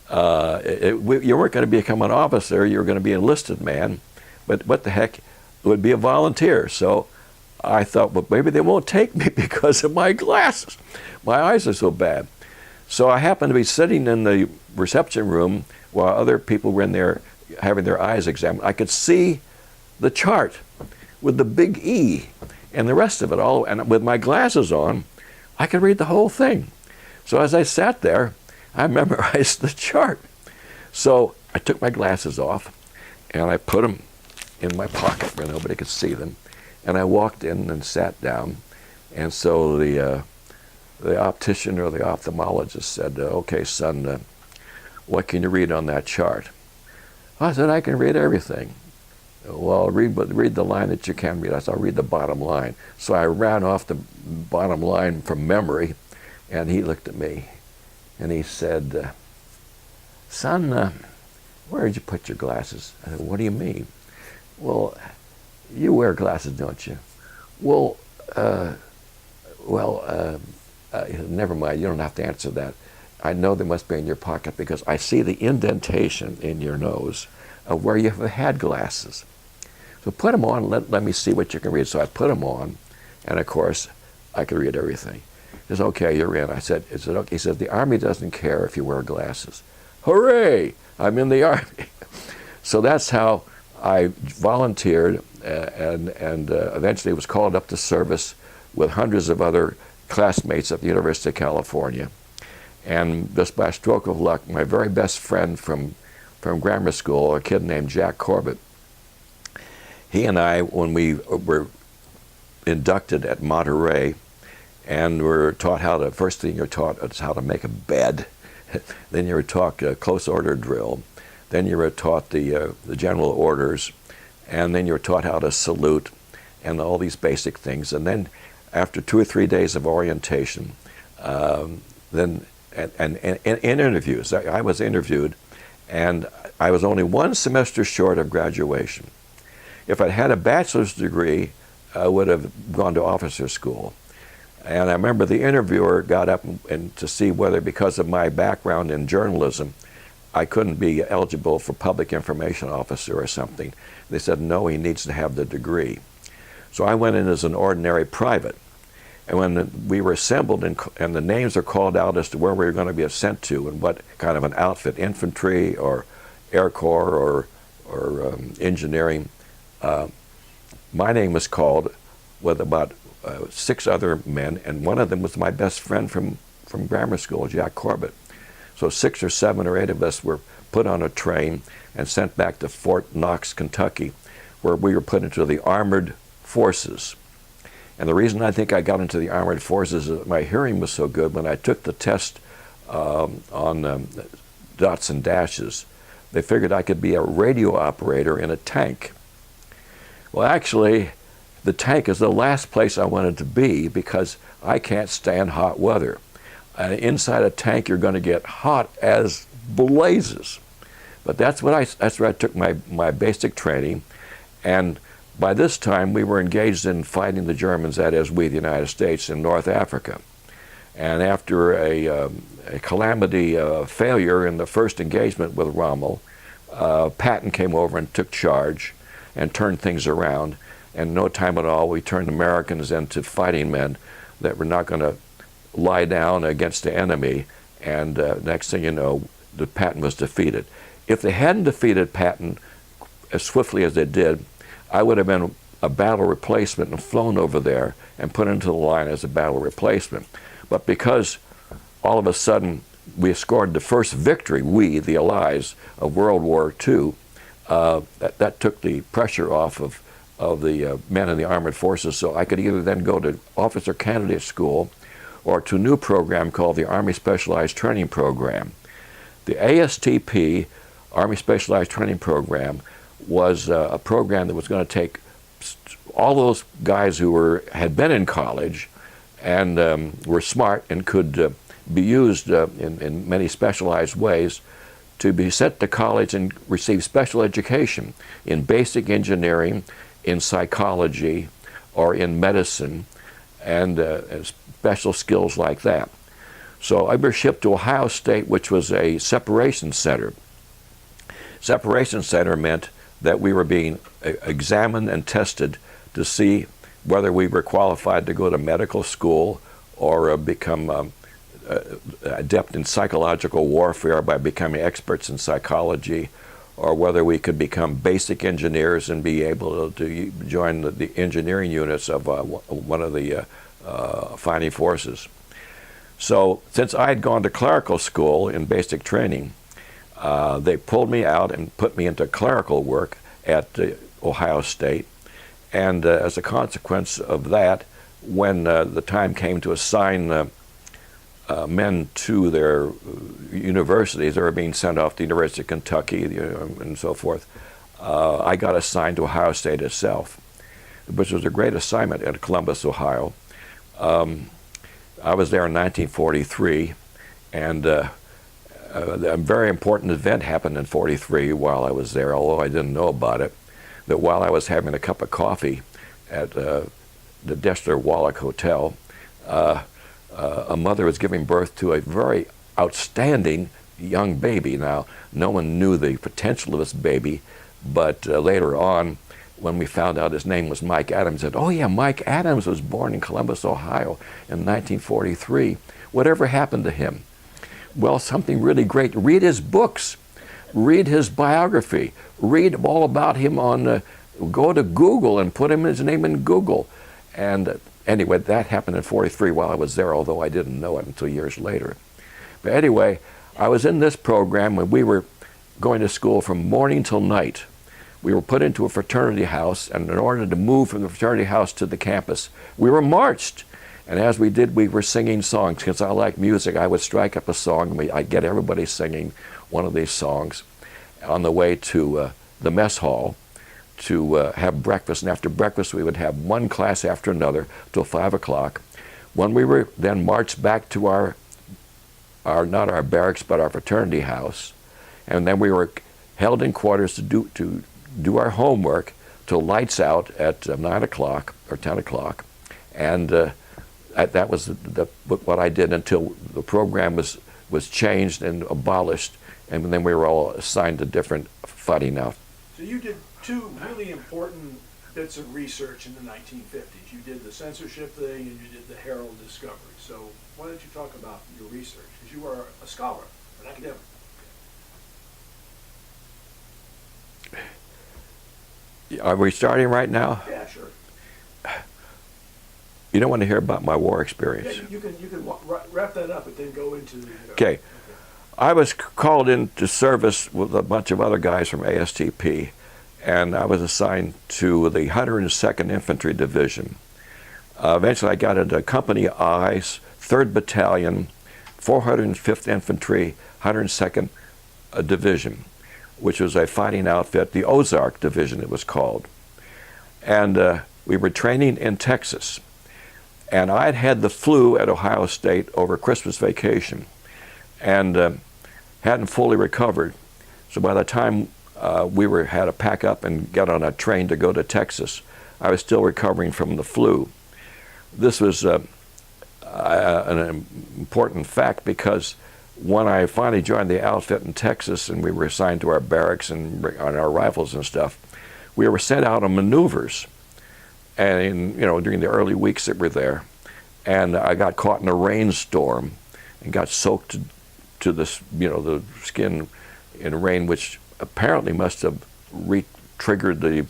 You weren't going to become an officer, you were going to be an enlisted man, but what the heck, it would be a volunteer. So I thought, well, maybe they won't take me because of my glasses. My eyes are so bad. So I happened to be sitting in the reception room while other people were in there having their eyes examined. I could see the chart with the big E and the rest of it all. And with my glasses on, I could read the whole thing. So as I sat there, I memorized the chart. So I took my glasses off and I put them in my pocket where nobody could see them. And I walked in and sat down. And so the optician or the ophthalmologist said, "Okay, son, what can you read on that chart?" I said, "I can read everything." "Well, read the line that you can read." I said, "I'll read the bottom line." So I ran off the bottom line from memory, and he looked at me, and he said, "Son, where did you put your glasses?" I said, "What do you mean?" "Well, you wear glasses, don't you?" Well, he said, "Never mind, you don't have to answer that. I know they must be in your pocket because I see the indentation in your nose of where you have had glasses. So put them on, let me see what you can read." So I put them on, and of course, I could read everything. He says, "Okay, you're in." I said, "Okay." He said, "The Army doesn't care if you wear glasses." Hooray! I'm in the Army. So that's how I volunteered and eventually was called up to service with hundreds of other classmates at the University of California. And just by a stroke of luck, my very best friend from grammar school, a kid named Jack Corbett, he and I, when we were inducted at Monterey, and were taught first thing you're taught is how to make a bed. Then you were taught a close order drill. Then you were taught the general orders. And then you were taught how to salute and all these basic things. And then after 2 or 3 days of orientation, then interviews. I was interviewed, and I was only 1 semester short of graduation. If I'd had a bachelor's degree, I would have gone to officer school. And I remember the interviewer got up and to see whether, because of my background in journalism, I couldn't be eligible for public information officer or something. They said, no, he needs to have the degree. So I went in as an ordinary private. And when we were assembled and the names are called out as to where we were going to be sent to and what kind of an outfit, infantry or Air Corps or engineering, my name was called with about 6 other men, and one of them was my best friend from grammar school, Jack Corbett. So 6 or 7 or 8 of us were put on a train and sent back to Fort Knox, Kentucky, where we were put into the armored forces. And the reason I think I got into the armored forces is that my hearing was so good. When I took the test on dots and dashes, they figured I could be a radio operator in a tank. Well, actually, the tank is the last place I wanted to be because I can't stand hot weather. Inside a tank, you're going to get hot as blazes. But that's where I took my basic training. And by this time, we were engaged in fighting the Germans, that is, we, the United States, in North Africa. And after a calamity failure in the first engagement with Rommel, Patton came over and took charge and turned things around. And in no time at all, we turned Americans into fighting men that were not going to lie down against the enemy. And next thing you know, the Patton was defeated. If they hadn't defeated Patton as swiftly as they did, I would have been a battle replacement and flown over there and put into the line as a battle replacement. But because all of a sudden we scored the first victory, we, the Allies, of World War II, that took the pressure off of the men in the armored forces. So I could either then go to officer candidate school or to a new program called the Army Specialized Training Program. The ASTP, Army Specialized Training Program, was a program that was going to take all those guys who had been in college and were smart and could be used in many specialized ways to be sent to college and receive special education in basic engineering, in psychology, or in medicine, and special skills like that. So I was shipped to Ohio State, which was a separation center. Separation center meant that we were being examined and tested to see whether we were qualified to go to medical school or become adept in psychological warfare by becoming experts in psychology, or whether we could become basic engineers and be able to join the engineering units of one of the fighting forces. So since I had gone to clerical school in basic training, they pulled me out and put me into clerical work at Ohio State. And as a consequence of that, when the time came to assign men to their universities, they were being sent off to the University of Kentucky and so forth, I got assigned to Ohio State itself, which was a great assignment at Columbus, Ohio. I was there in 1943, and a very important event happened in 43 while I was there, although I didn't know about it, that while I was having a cup of coffee at the Destler Wallach Hotel, a mother was giving birth to a very outstanding young baby. Now, no one knew the potential of this baby, but later on, when we found out his name was Mike Adams, said, "Oh yeah, Mike Adams was born in Columbus, Ohio in 1943. Whatever happened to him?" Well, something really great. Read his books. Read his biography. Read all about him on, go to Google and put his name in Google. And anyway, that happened in 43 while I was there, although I didn't know it until years later. But anyway, I was in this program when we were going to school from morning till night. We were put into a fraternity house, and in order to move from the fraternity house to the campus, we were marched. And as we did, we were singing songs. Because I like music, I would strike up a song, and I'd get everybody singing one of these songs on the way to the mess hall to have breakfast. And after breakfast, we would have one class after another till 5 o'clock. When we were then marched back to our not our barracks, but our fraternity house. And then we were held in quarters to do our homework till lights out at 9 o'clock or 10 o'clock. And that was what I did until the program was changed and abolished, and then we were all assigned to different fighting out. So you did two really important bits of research in the 1950s. You did the censorship thing and you did the Herrold discovery. So why don't you talk about your research? Because you are a scholar, an academic. Are we starting right now? Yeah, sure. You don't want to hear about my war experience. Yeah, you can wrap that up and then go into. Okay. I was called into service with a bunch of other guys from ASTP, and I was assigned to the 102nd Infantry Division. Eventually I got into Company I's 3rd Battalion, 405th Infantry, 102nd Division, which was a fighting outfit, the Ozark Division it was called. And we were training in Texas. And I'd had the flu at Ohio State over Christmas vacation and hadn't fully recovered. So by the time we had to pack up and get on a train to go to Texas, I was still recovering from the flu. This was an important fact because when I finally joined the outfit in Texas and we were assigned to our barracks and on our rifles and stuff, we were sent out on maneuvers. And during the early weeks that we're there, and I got caught in a rainstorm and got soaked to this, the skin in rain, which apparently must have triggered the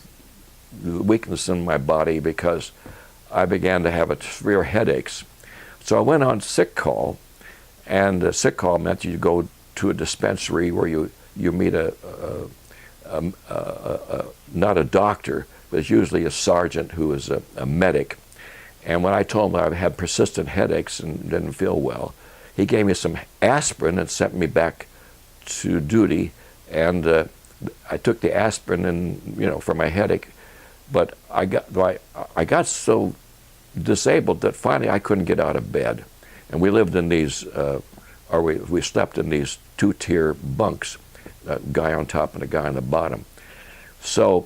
weakness in my body because I began to have severe headaches. So I went on sick call, and sick call meant you go to a dispensary where you meet not a doctor, but it's usually a sergeant who is a medic. And when I told him I had persistent headaches and didn't feel well, he gave me some aspirin and sent me back to duty. And I took the aspirin and for my headache, but I got so disabled that finally I couldn't get out of bed. And we lived in these, we slept in these 2-tier bunks, a guy on top and a guy on the bottom. So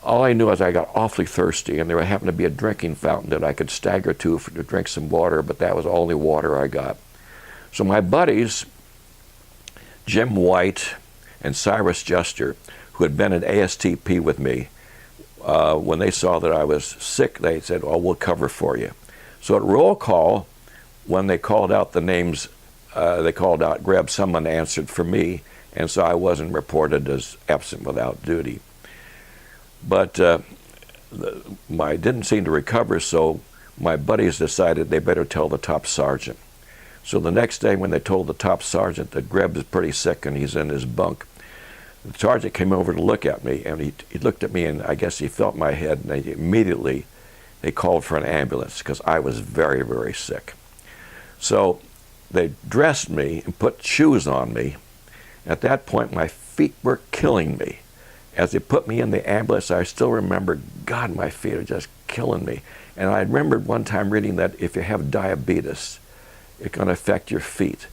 all I knew was I got awfully thirsty, and there happened to be a drinking fountain that I could stagger to drink some water, but that was the only water I got. So my buddies, Jim White and Cyrus Juster, who had been at ASTP with me, when they saw that I was sick, they said, "Oh, we'll cover for you." So at roll call, when they called out the names, they called out Greb, someone answered for me, and so I wasn't reported as absent without duty. But I didn't seem to recover, so my buddies decided they better tell the top sergeant. So the next day when they told the top sergeant that Greb is pretty sick and he's in his bunk, the sergeant came over to look at me, and he looked at me, and I guess he felt my head, and immediately they called for an ambulance because I was very, very sick. So they dressed me and put shoes on me. At that point, my feet were killing me. As they put me in the ambulance, I still remember, God, my feet are just killing me. And I remembered one time reading that if you have diabetes, it's going to affect your feet.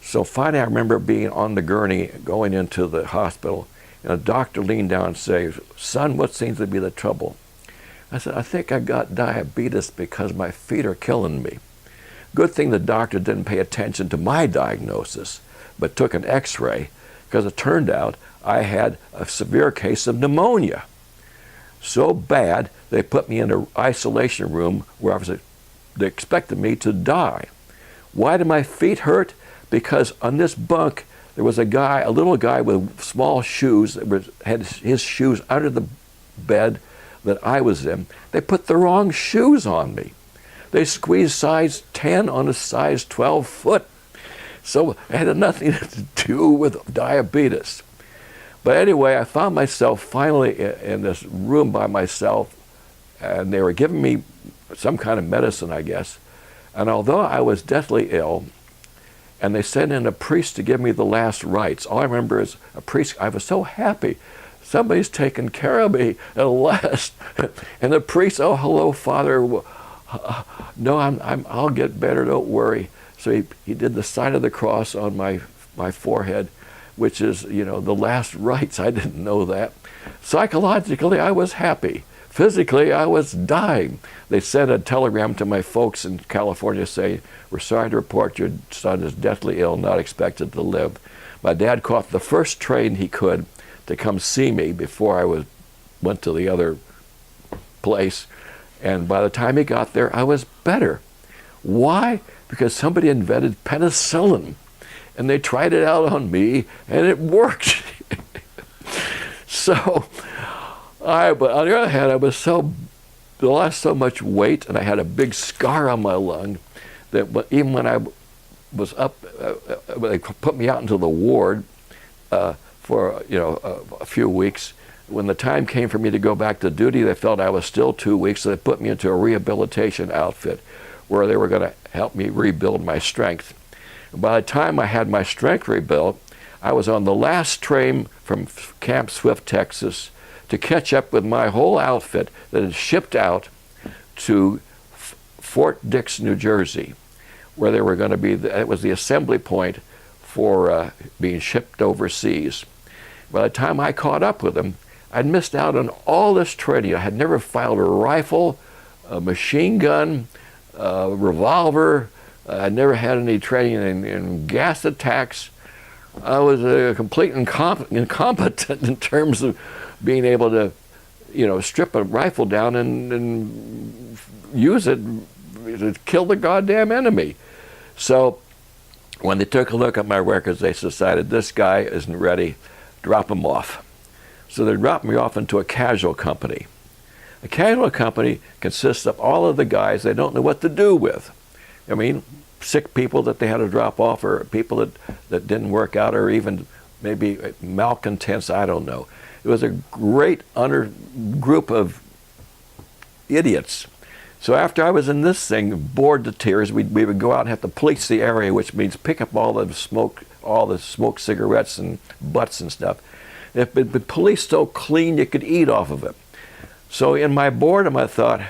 So finally, I remember being on the gurney going into the hospital, and a doctor leaned down and said, "Son, what seems to be the trouble?" I said, "I think I got diabetes because my feet are killing me." Good thing the doctor didn't pay attention to my diagnosis, but took an x-ray, because it turned out I had a severe case of pneumonia. So bad, they put me in an isolation room where they expected me to die. Why did my feet hurt? Because on this bunk, there was a little guy with small shoes that had his shoes under the bed that I was in. They put the wrong shoes on me. They squeezed size 10 on a size 12 foot. So it had nothing to do with diabetes. But anyway, I found myself finally in this room by myself, and they were giving me some kind of medicine, I guess. And although I was deathly ill, and they sent in a priest to give me the last rites, all I remember is a priest, I was so happy. Somebody's taking care of me at last. And the priest, "Oh, hello, Father. No, I'll get better, don't worry." So he did the sign of the cross on my forehead, which is, the last rites. I didn't know that. Psychologically, I was happy. physically, I was dying. They sent a telegram to my folks in California saying, "We're sorry to report your son is deathly ill, not expected to live." My dad caught the first train he could to come see me before I went to the other place. And by the time he got there, I was better. Why? Because somebody invented penicillin. And they tried it out on me, and it worked. So, but on the other hand, I lost so much weight, and I had a big scar on my lung that even when I was up, they put me out into the ward for a few weeks. When the time came for me to go back to duty, they felt I was still 2 weeks, so they put me into a rehabilitation outfit where they were going to help me rebuild my strength. And by the time I had my strength rebuilt, I was on the last train from Camp Swift, Texas, to catch up with my whole outfit that had shipped out to Fort Dix, New Jersey, where they were going to be, it was the assembly point for being shipped overseas. By the time I caught up with them, I'd missed out on all this training. I had never fired a rifle, a machine gun, a revolver. I'd never had any training in gas attacks. I was a complete incompetent in terms of being able to, strip a rifle down and use it to kill the goddamn enemy. So when they took a look at my records, they decided this guy isn't ready, drop him off. So they dropped me off into a casual company. A casual company consists of all of the guys they don't know what to do with. I mean, sick people that they had to drop off, or people that didn't work out, or even maybe malcontents, I don't know. It was a great group of idiots. So after I was in this thing, bored to tears, we would go out and have to police the area, which means pick up all the smoked cigarettes and butts and stuff. It had been policed so clean you could eat off of it. So in my boredom, I thought,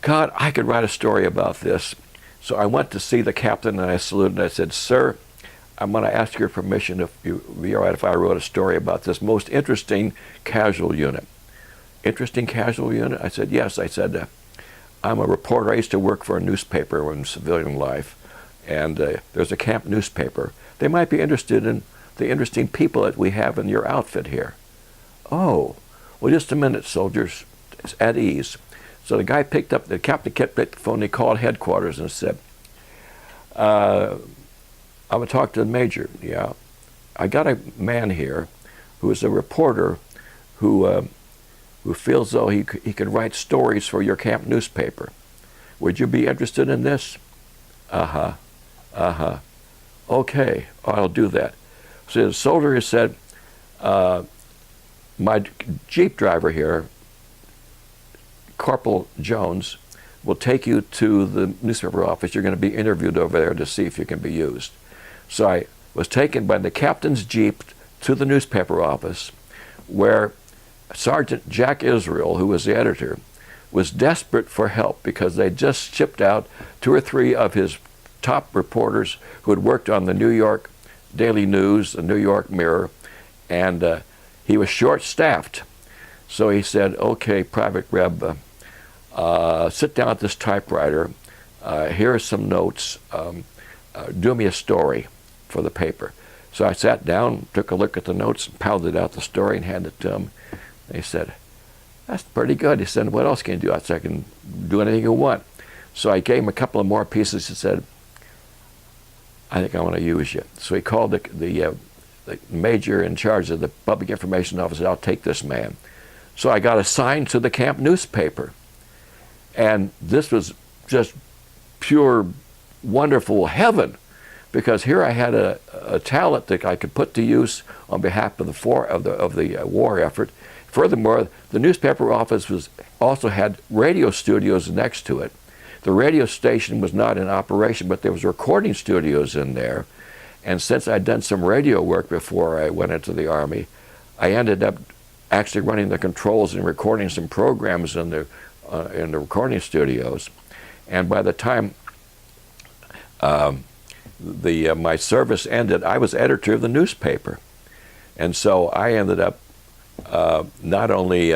God, I could write a story about this. So I went to see the captain, and I saluted, and I said, "Sir, I'm going to ask your permission if you'd be all right if I wrote a story about this most interesting casual unit." "Interesting casual unit?" I said, "Yes." I said, "I'm a reporter. I used to work for a newspaper in civilian life, and there's a camp newspaper. They might be interested in the interesting people that we have in your outfit here." "Oh, well, just a minute, soldiers. It's at ease." So the captain kept up the phone. He called headquarters and said, "I'm going to talk to the major." "Yeah, I got a man here who is a reporter who feels though he could write stories for your camp newspaper. Would you be interested in this?" "Uh-huh. Okay, I'll do that." So the soldier said, "My Jeep driver here, Corporal Jones, will take you to the newspaper office. You're going to be interviewed over there to see if you can be used." So I was taken by the captain's Jeep to the newspaper office, where Sergeant Jack Israel, who was the editor, was desperate for help because they just shipped out 2 or 3 of his top reporters who had worked on the New York Daily News, the New York Mirror, and he was short-staffed. So he said, "Okay, Private Greb, sit down at this typewriter. Here are some notes. Do me a story for the paper." So I sat down, took a look at the notes, pounded out the story, and handed it to him. He said, "That's pretty good." He said, "What else can you do?" I said, "I can do anything you want." So I gave him a couple of more pieces and said, "I think I want to use you." So he called the major in charge of the public information office. "I'll take this man." So I got assigned to the camp newspaper. And this was just pure, wonderful heaven, because here I had a talent that I could put to use on behalf of the war effort. Furthermore, the newspaper office also had radio studios next to it. The radio station was not in operation, but there was recording studios in there. And since I'd done some radio work before I went into the Army, I ended up actually running the controls and recording some programs in the recording studios. And by the time my service ended, I was editor of the newspaper. And so I ended up not only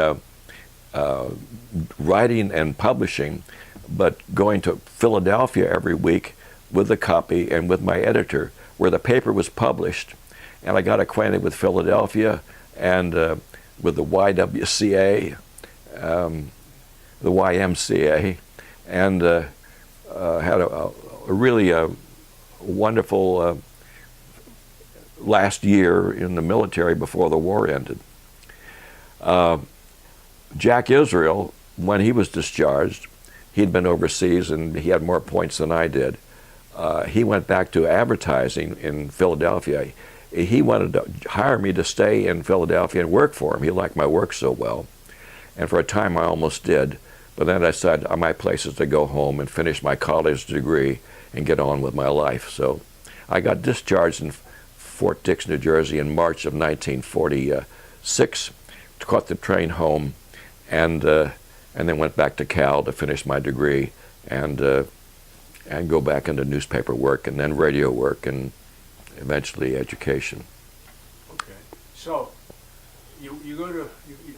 writing and publishing, but going to Philadelphia every week with a copy and with my editor, where the paper was published. And I got acquainted with Philadelphia and with the YWCA, the YMCA, and had a really wonderful last year in the military before the war ended. Jack Israel, when he was discharged, he'd been overseas and he had more points than I did. He went back to advertising in Philadelphia. He wanted to hire me to stay in Philadelphia and work for him. He liked my work so well. And for a time I almost did. But then I decided my place is to go home and finish my college degree and get on with my life. So I got discharged in Fort Dix, New Jersey in March of 1946, caught the train home, and then went back to Cal to finish my degree and go back into newspaper work and then radio work and eventually education. Okay. So you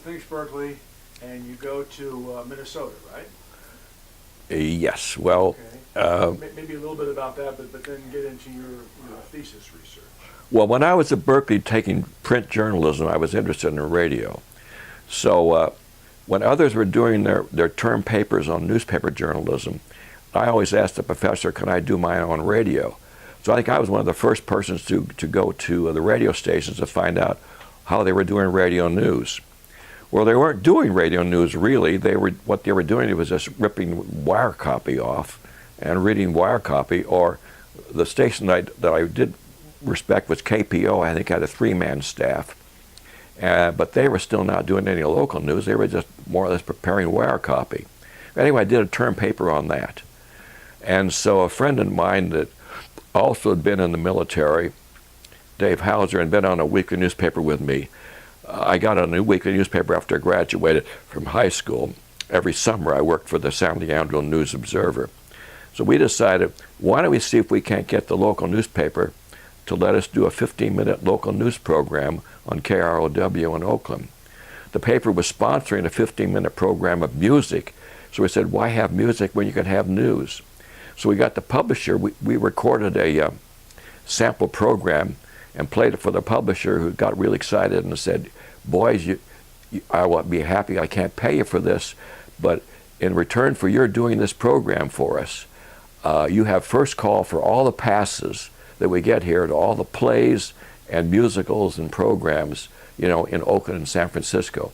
finish Berkeley and you go to Minnesota, right? Yes. Well, okay. Maybe a little bit about that, but then get into your thesis research. Well, when I was at Berkeley taking print journalism, I was interested in radio. So when others were doing their term papers on newspaper journalism, I always asked the professor, can I do mine on radio? So I think I was one of the first persons to go to the radio stations to find out how they were doing radio news. Well, they weren't doing radio news really. What they were doing was just ripping wire copy off and reading wire copy. Or the station that I did respect was KPO. I think had a 3-man staff, but they were still not doing any local news. They were just more or less preparing wire copy. Anyway, I did a term paper on that. And so a friend of mine that also had been in the military, Dave Hauser, and been on a weekly newspaper with me. I got on a weekly newspaper after I graduated from high school. Every summer I worked for the San Leandro News Observer. So we decided, why don't we see if we can't get the local newspaper to let us do a 15-minute local news program on KROW in Oakland. The paper was sponsoring a 15-minute program of music, so we said, why have music when you can have news? So we got the publisher, we recorded a sample program and played it for the publisher, who got really excited and said, boys, I will be happy, I can't pay you for this, but in return for your doing this program for us, you have first call for all the passes that we get here to all the plays and musicals and programs, in Oakland and San Francisco.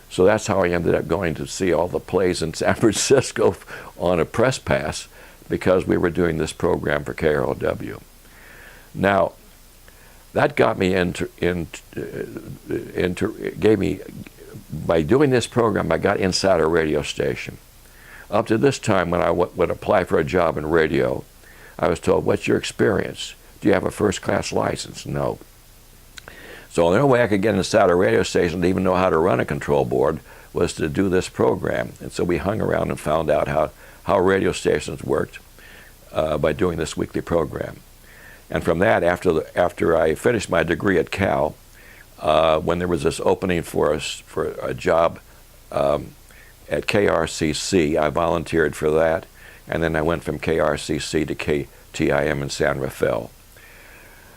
So that's how I ended up going to see all the plays in San Francisco on a press pass, because we were doing this program for KROW. Now, that got me by doing this program, I got inside a radio station. Up to this time, when I would apply for a job in radio, I was told, what's your experience? Do you have a first-class license? No. So the only way I could get inside a radio station to even know how to run a control board was to do this program. And so we hung around and found out how radio stations worked by doing this weekly program. And from that, after I finished my degree at Cal, when there was this opening for a job at KRCC, I volunteered for that, and then I went from KRCC to KTIM in San Rafael.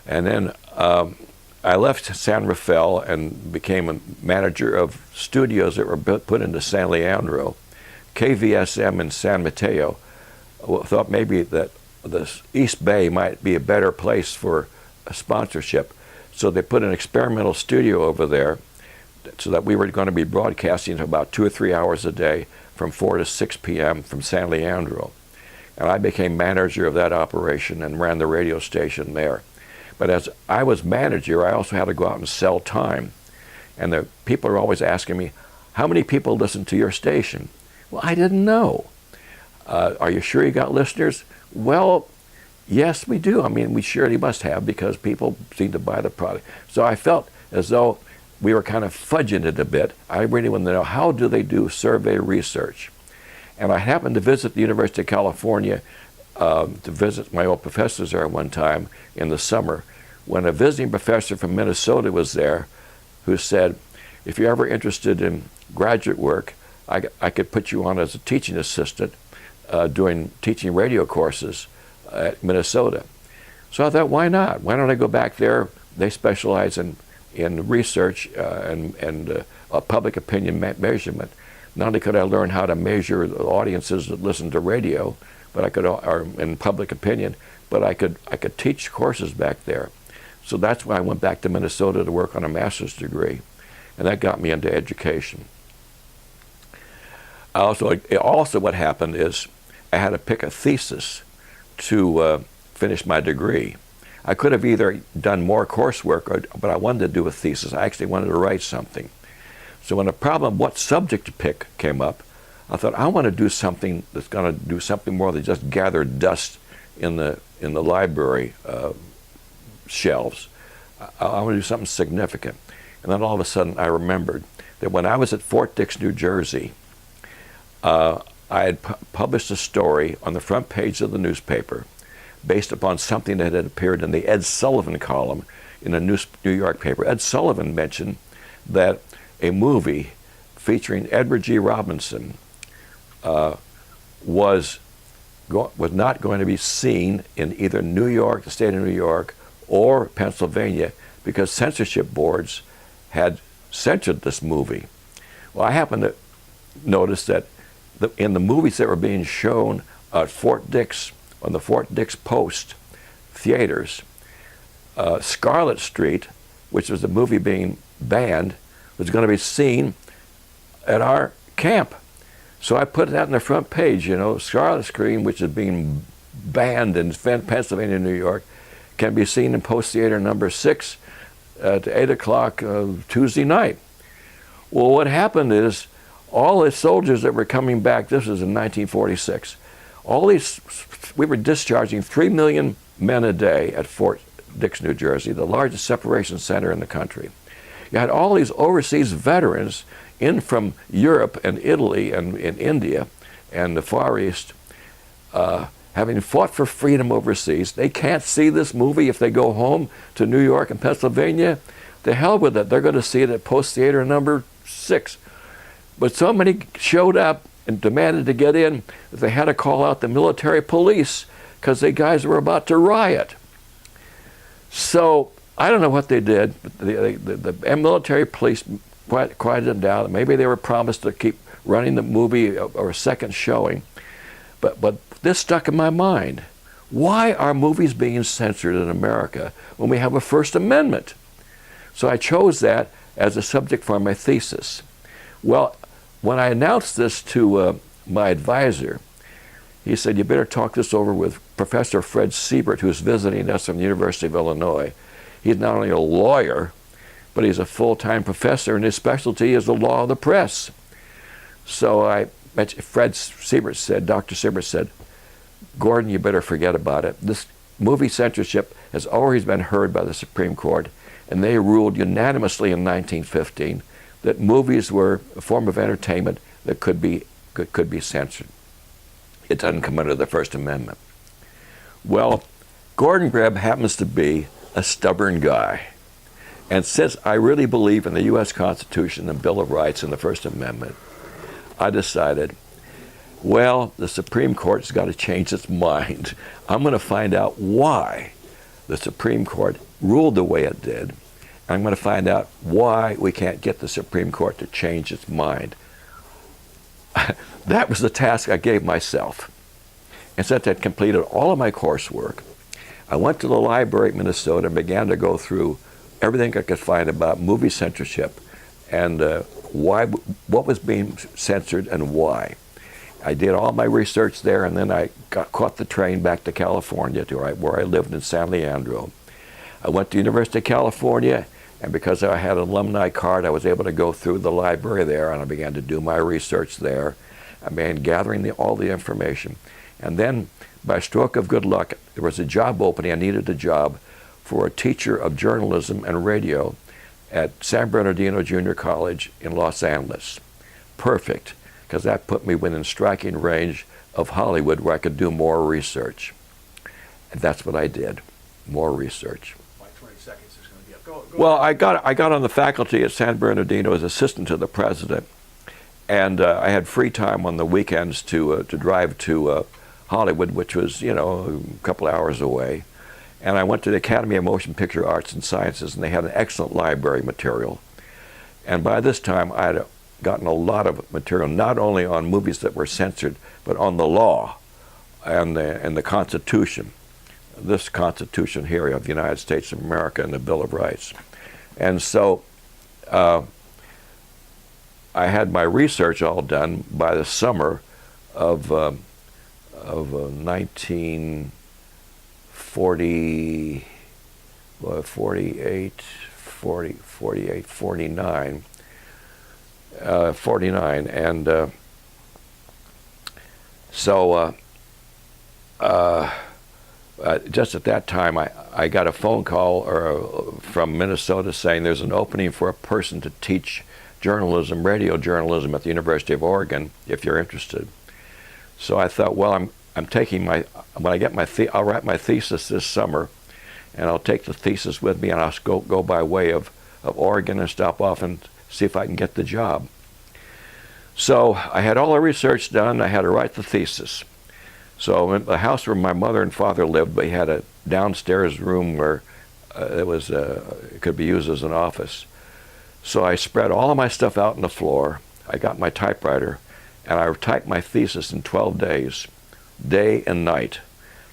And then I left San Rafael and became a manager of studios that were put into San Leandro. KVSM in San Mateo thought maybe that the East Bay might be a better place for a sponsorship. So they put an experimental studio over there so that we were going to be broadcasting about 2 or 3 hours a day from 4 to 6 p.m. from San Leandro. And I became manager of that operation and ran the radio station there. But as I was manager, I also had to go out and sell time. And the people are always asking me, how many people listen to your station? Well, I didn't know. Are you sure you got listeners? Well, yes, we do. I mean, we surely must have, because people seem to buy the product. So I felt as though we were kind of fudging it a bit. I really wanted to know, how do they do survey research? And I happened to visit the University of California to visit my old professors there one time in the summer, when a visiting professor from Minnesota was there who said, if you're ever interested in graduate work, I could put you on as a teaching assistant doing teaching radio courses at Minnesota. So I thought, why not? Why don't I go back there? They specialize in research and public opinion measurement. Not only could I learn how to measure the audiences that listen to radio, but I could, or in public opinion, but I could teach courses back there. So that's why I went back to Minnesota to work on a master's degree, and that got me into education. Also what happened is I had to pick a thesis to finish my degree. I could have either done more coursework, but I wanted to do a thesis. I actually wanted to write something. So when the problem what subject to pick came up, I thought I want to do something that's going to do something more than just gather dust in the library shelves. I want to do something significant. And then all of a sudden I remembered that when I was at Fort Dix, New Jersey, I had published a story on the front page of the newspaper based upon something that had appeared in the Ed Sullivan column in a New York paper. Ed Sullivan mentioned that a movie featuring Edward G. Robinson was not going to be seen in either New York, the state of New York, or Pennsylvania because censorship boards had censored this movie. Well, I happened to notice that in the movies that were being shown at Fort Dix, on the Fort Dix Post theaters, Scarlet Street, which was the movie being banned, was going to be seen at our camp. So I put that in the front page, Scarlet Street, which is being banned in Pennsylvania and New York, can be seen in Post Theater number 6 at 8 o'clock Tuesday night. Well, what happened is all the soldiers that were coming back, this was in 1946, we were discharging 3 million men a day at Fort Dix, New Jersey, the largest separation center in the country. You had all these overseas veterans in from Europe and Italy and India and the Far East, having fought for freedom overseas. They can't see this movie if they go home to New York and Pennsylvania. The hell with it. They're going to see it at Post Theater number 6. But so many showed up and demanded to get in that they had to call out the military police because the guys were about to riot. So I don't know what they did. The military police quieted them down. Maybe they were promised to keep running the movie or a second showing. But this stuck in my mind. Why are movies being censored in America when we have a First Amendment? So I chose that as a subject for my thesis. Well, when I announced this to my advisor, he said, you better talk this over with Professor Fred Siebert, who's visiting us from the University of Illinois. He's not only a lawyer, but he's a full-time professor, and his specialty is the law of the press. So Dr. Siebert said, Gordon, you better forget about it. This movie censorship has always been heard by the Supreme Court, and they ruled unanimously in 1915 that movies were a form of entertainment that could be censored. It doesn't come under the First Amendment. Well, Gordon Greb happens to be a stubborn guy. And since I really believe in the U.S. Constitution and Bill of Rights and the First Amendment, I decided, well, the Supreme Court's got to change its mind. I'm going to find out why the Supreme Court ruled the way it did. I'm going to find out why we can't get the Supreme Court to change its mind. That was the task I gave myself. And since I'd completed all of my coursework, I went to the library at Minnesota and began to go through everything I could find about movie censorship and what was being censored and why. I did all my research there, and then I caught the train back to California, to where I lived in San Leandro. I went to University of California, and because I had an alumni card, I was able to go through the library there, and I began to do my research there. I began gathering all the information. And then, by stroke of good luck, there was a job opening. I needed a job for a teacher of journalism and radio at San Bernardino Junior College in Los Angeles. Perfect, because that put me within striking range of Hollywood where I could do more research. And that's what I did, more research. Like 20 seconds is going to be up. Go well, I got on the faculty at San Bernardino as assistant to the president. And I had free time on the weekends to drive to Hollywood, which was, you know, a couple hours away. And I went to the Academy of Motion Picture Arts and Sciences, and they had an excellent library material. And by this time, I had gotten a lot of material, not only on movies that were censored, but on the law and the Constitution, this Constitution here of the United States of America and the Bill of Rights. And so I had my research all done by the summer of 1948, 49. And just at that time, I got a phone call from Minnesota saying there's an opening for a person to teach journalism, radio journalism at the University of Oregon, if you're interested. So I thought, well, I'm taking when I get I'll write my thesis this summer, and I'll take the thesis with me, and I'll go by way of Oregon and stop off and see if I can get the job. So I had all the research done. I had to write the thesis. So in the house where my mother and father lived, we had a downstairs room where it could be used as an office. So I spread all of my stuff out on the floor. I got my typewriter, and I typed my thesis in 12 days, day and night.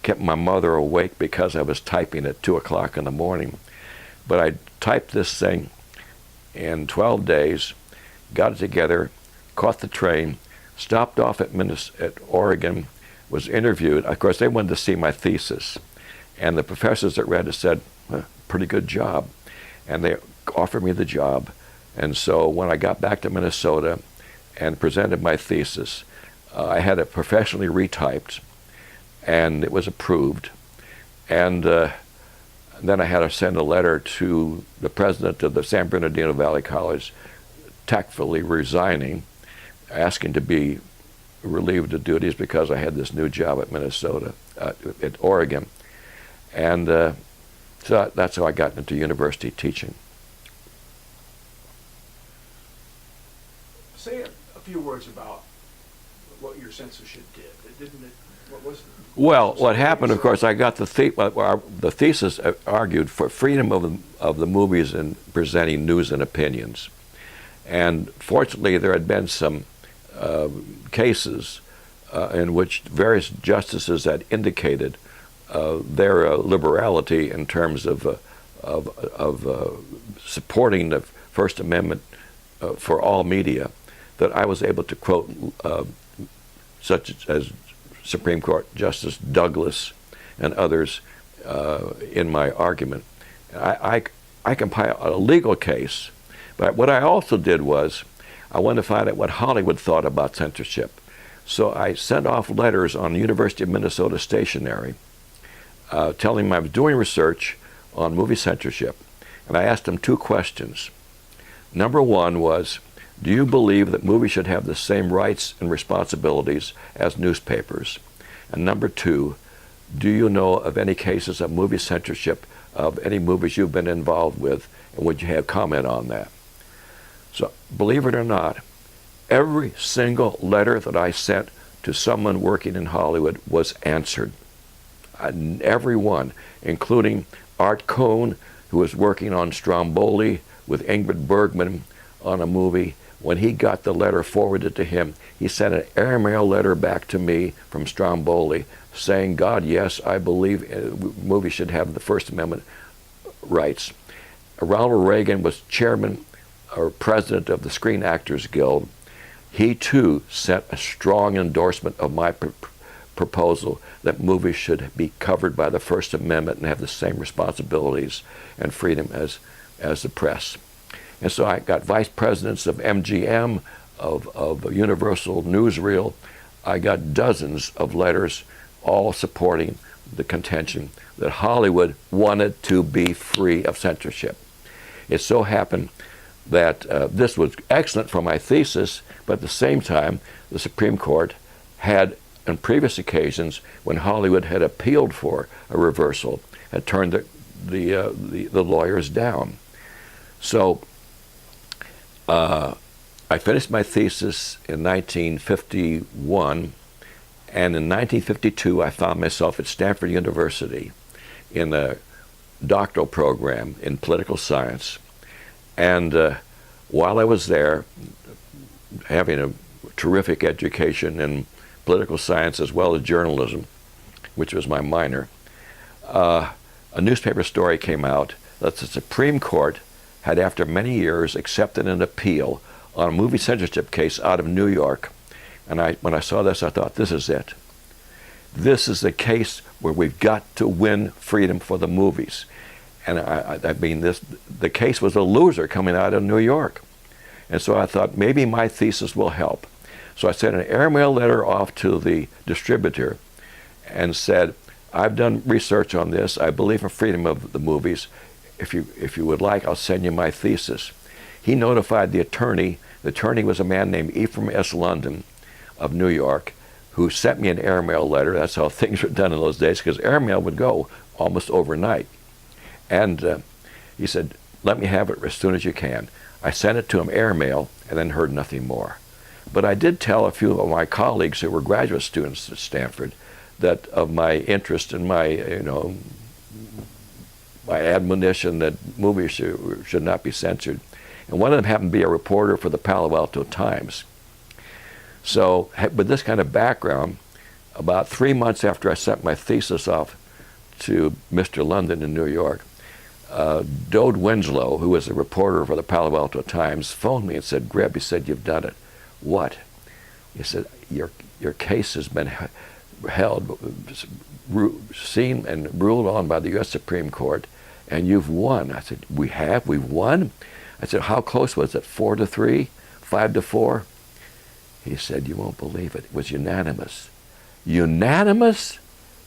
Kept my mother awake because I was typing at 2 o'clock in the morning. But I typed this thing in 12 days, got it together, caught the train, stopped off at Oregon, was interviewed. Of course, they wanted to see my thesis. And the professors that read it said, pretty good job. And they offered me the job. And so when I got back to Minnesota and presented my thesis, I had it professionally retyped, and it was approved. And then I had to send a letter to the president of the San Bernardino Valley College, tactfully resigning, asking to be relieved of duties because I had this new job at at Oregon. And so that's how I got into university teaching. Say a few words about what your censorship did. What was it? Well, what happened, of course, I got the thesis argued for freedom of the movies in presenting news and opinions. And fortunately, there had been some cases in which various justices had indicated their liberality in terms of supporting the First Amendment for all media, that I was able to quote such as Supreme Court Justice Douglas and others in my argument. I compiled a legal case, but what I also did was I wanted to find out what Hollywood thought about censorship. So I sent off letters on University of Minnesota stationery telling them I was doing research on movie censorship. And I asked them two questions. Number one was, do you believe that movies should have the same rights and responsibilities as newspapers? And number two, do you know of any cases of movie censorship of any movies you've been involved with, and would you have comment on that? So believe it or not, every single letter that I sent to someone working in Hollywood was answered. Every one, including Art Cohn, who was working on Stromboli with Ingrid Bergman on a movie. When he got the letter forwarded to him, he sent an airmail letter back to me from Stromboli saying, God, yes, I believe movies should have the First Amendment rights. Ronald Reagan was chairman or president of the Screen Actors Guild. He too sent a strong endorsement of my proposal that movies should be covered by the First Amendment and have the same responsibilities and freedom as the press. And so I got vice presidents of MGM, of Universal Newsreel. I got dozens of letters all supporting the contention that Hollywood wanted to be free of censorship. It so happened that this was excellent for my thesis, but at the same time, the Supreme Court had, on previous occasions, when Hollywood had appealed for a reversal, had turned the lawyers down. So I I finished my thesis in 1951, and in 1952 I found myself at Stanford University in a doctoral program in political science. And while I was there, having a terrific education in political science as well as journalism, which was my minor, a newspaper story came out that the Supreme Court had, after many years, accepted an appeal on a movie censorship case out of New York. And when I saw this, I thought, this is it. This is the case where we've got to win freedom for the movies. And I mean, the case was a loser coming out of New York. And so I thought, maybe my thesis will help. So I sent an airmail letter off to the distributor and said, I've done research on this. I believe in freedom of the movies. If you would like, I'll send you my thesis. He notified the attorney. The attorney was a man named Ephraim S. London of New York, who sent me an airmail letter. That's how things were done in those days, because airmail would go almost overnight. And he said, let me have it as soon as you can. I sent it to him airmail and then heard nothing more. But I did tell a few of my colleagues who were graduate students at Stanford that of my interest and my, my admonition that movies should not be censored. And one of them happened to be a reporter for the Palo Alto Times. So with this kind of background, about 3 months after I sent my thesis off to Mr. London in New York, Dode Winslow, who was a reporter for the Palo Alto Times, phoned me and said, Greb, he said, you've done it. What? He said, your case has been held, seen and ruled on by the U.S. Supreme Court, and you've won. I said, we've won? I said, how close was it, 4-3, 5-4? He said, you won't believe it. It was unanimous. Unanimous?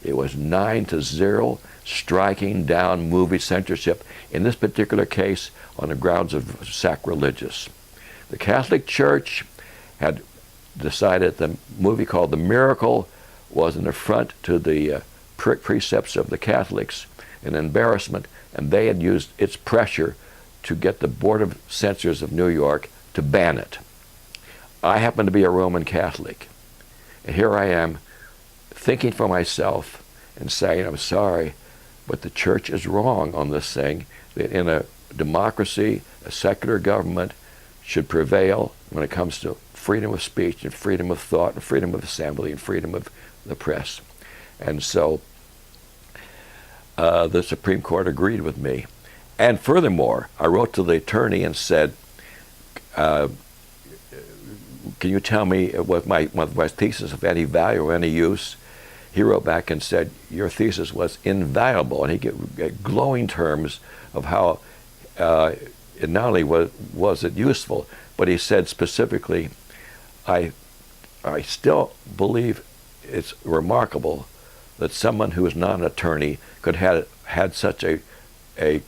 It was 9-0, striking down movie censorship, in this particular case on the grounds of sacrilegious. The Catholic Church had decided the movie called The Miracle was an affront to the precepts of the Catholics, an embarrassment, and they had used its pressure to get the Board of Censors of New York to ban it. I happen to be a Roman Catholic, and here I am thinking for myself and saying, I'm sorry, but the church is wrong on this thing, that in a democracy, a secular government should prevail when it comes to freedom of speech and freedom of thought and freedom of assembly and freedom of the press. And so the Supreme Court agreed with me. And furthermore, I wrote to the attorney and said, can you tell me was my thesis of any value or any use? He wrote back and said, your thesis was invaluable. And he gave glowing terms of how it not only was it useful, but he said specifically, I still believe it's remarkable that someone who is not an attorney could have had such a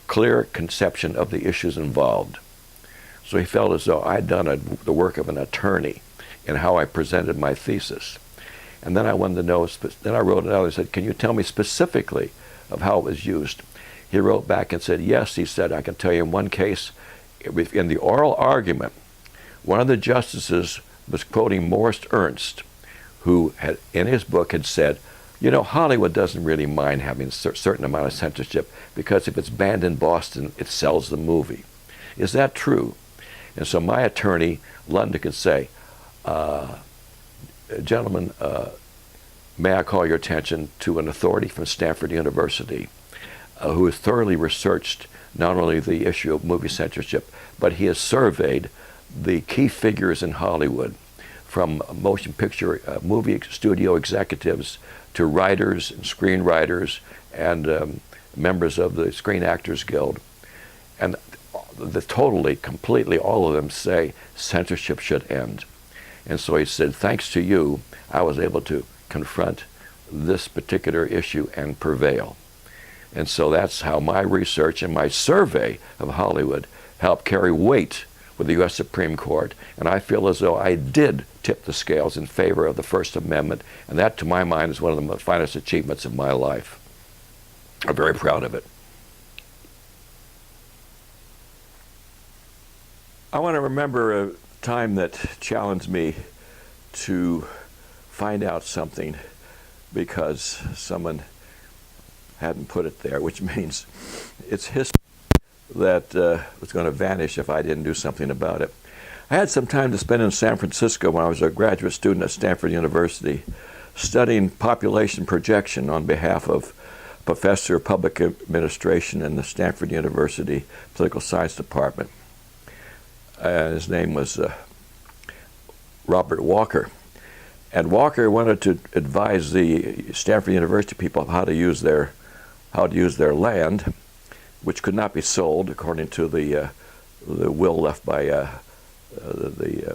clear conception of the issues involved. So he felt as though I'd done the work of an attorney in how I presented my thesis. And then I wanted to know, then I wrote another, said, can you tell me specifically of how it was used? He wrote back and said, yes, he said, I can tell you in one case, in the oral argument, one of the justices was quoting Morris Ernst, who had, in his book had said, you know, Hollywood doesn't really mind having a certain amount of censorship because if it's banned in Boston, it sells the movie. Is that true? And so my attorney, London, could say, gentlemen, may I call your attention to an authority from Stanford University who has thoroughly researched not only the issue of movie censorship, but he has surveyed the key figures in Hollywood, from motion picture movie studio executives to writers and screenwriters and members of the Screen Actors Guild. And totally, completely, all of them say censorship should end. And so he said, thanks to you, I was able to confront this particular issue and prevail. And so that's how my research and my survey of Hollywood helped carry weight with the U.S. Supreme Court. And I feel as though I did tip the scales in favor of the First Amendment. And that, to my mind, is one of the finest achievements of my life. I'm very proud of it. I want to remember time that challenged me to find out something because someone hadn't put it there, which means it's history that was going to vanish if I didn't do something about it. I had some time to spend in San Francisco when I was a graduate student at Stanford University, studying population projection on behalf of a professor of public administration in the Stanford University Political Science Department. His name was Robert Walker. And Walker wanted to advise the Stanford University people how to use their land, which could not be sold according to the will left by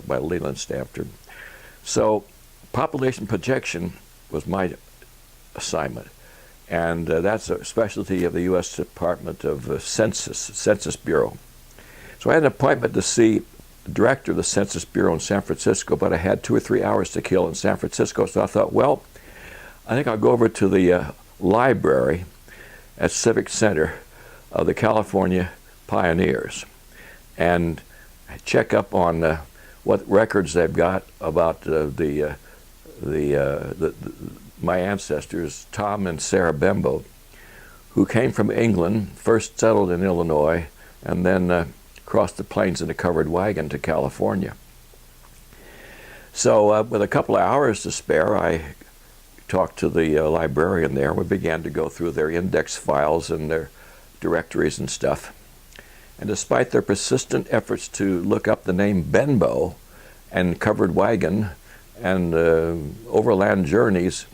by Leland Stanford. So population projection was my assignment, and that's a specialty of the U.S. Department of Census Bureau. So I had an appointment to see the director of the Census Bureau in San Francisco, but I had 2 or 3 hours to kill in San Francisco, so I thought, well, I think I'll go over to the library at Civic Center of the California Pioneers and check up on what records they've got about my ancestors, Tom and Sarah Bembo, who came from England, first settled in Illinois, and then crossed the plains in a covered wagon to California. So with a couple of hours to spare, I talked to the librarian there. We began to go through their index files and their directories and stuff. And despite their persistent efforts to look up the name Benbow and covered wagon and overland journeys,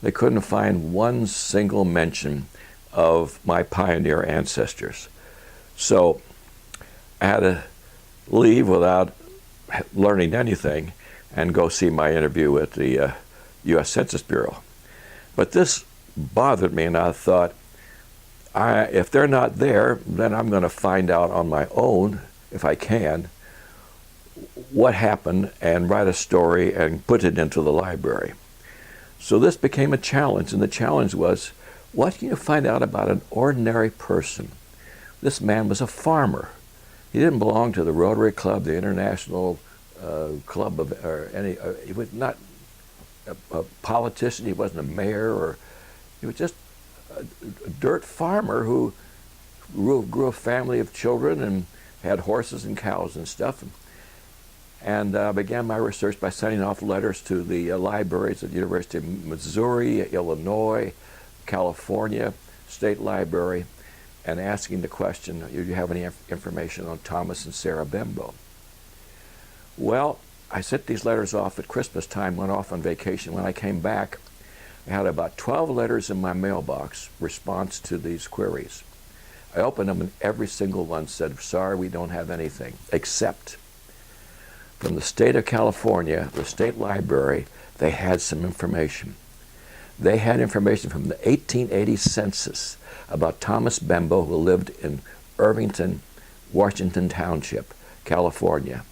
they couldn't find one single mention of my pioneer ancestors. So I had to leave without learning anything and go see my interview at the U.S. Census Bureau. But this bothered me, and I thought, if they're not there, then I'm going to find out on my own, if I can, what happened and write a story and put it into the library. So this became a challenge, and the challenge was, what can you find out about an ordinary person? This man was a farmer. He didn't belong to the Rotary Club, the International Club or any. He was not a politician. He wasn't a mayor, or he was just a dirt farmer who grew a family of children and had horses and cows and stuff. And began my research by sending off letters to the libraries at the University of Missouri, Illinois, California State Library, and asking the question, do you have any information on Thomas and Sarah Bembo? Well, I sent these letters off at Christmas time, went off on vacation. When I came back, I had about 12 letters in my mailbox, response to these queries. I opened them, and every single one said, sorry, we don't have anything, except from the state of California, the state library, they had some information. They had information from the 1880 census about Thomas Bembo, who lived in Irvington, Washington Township, California.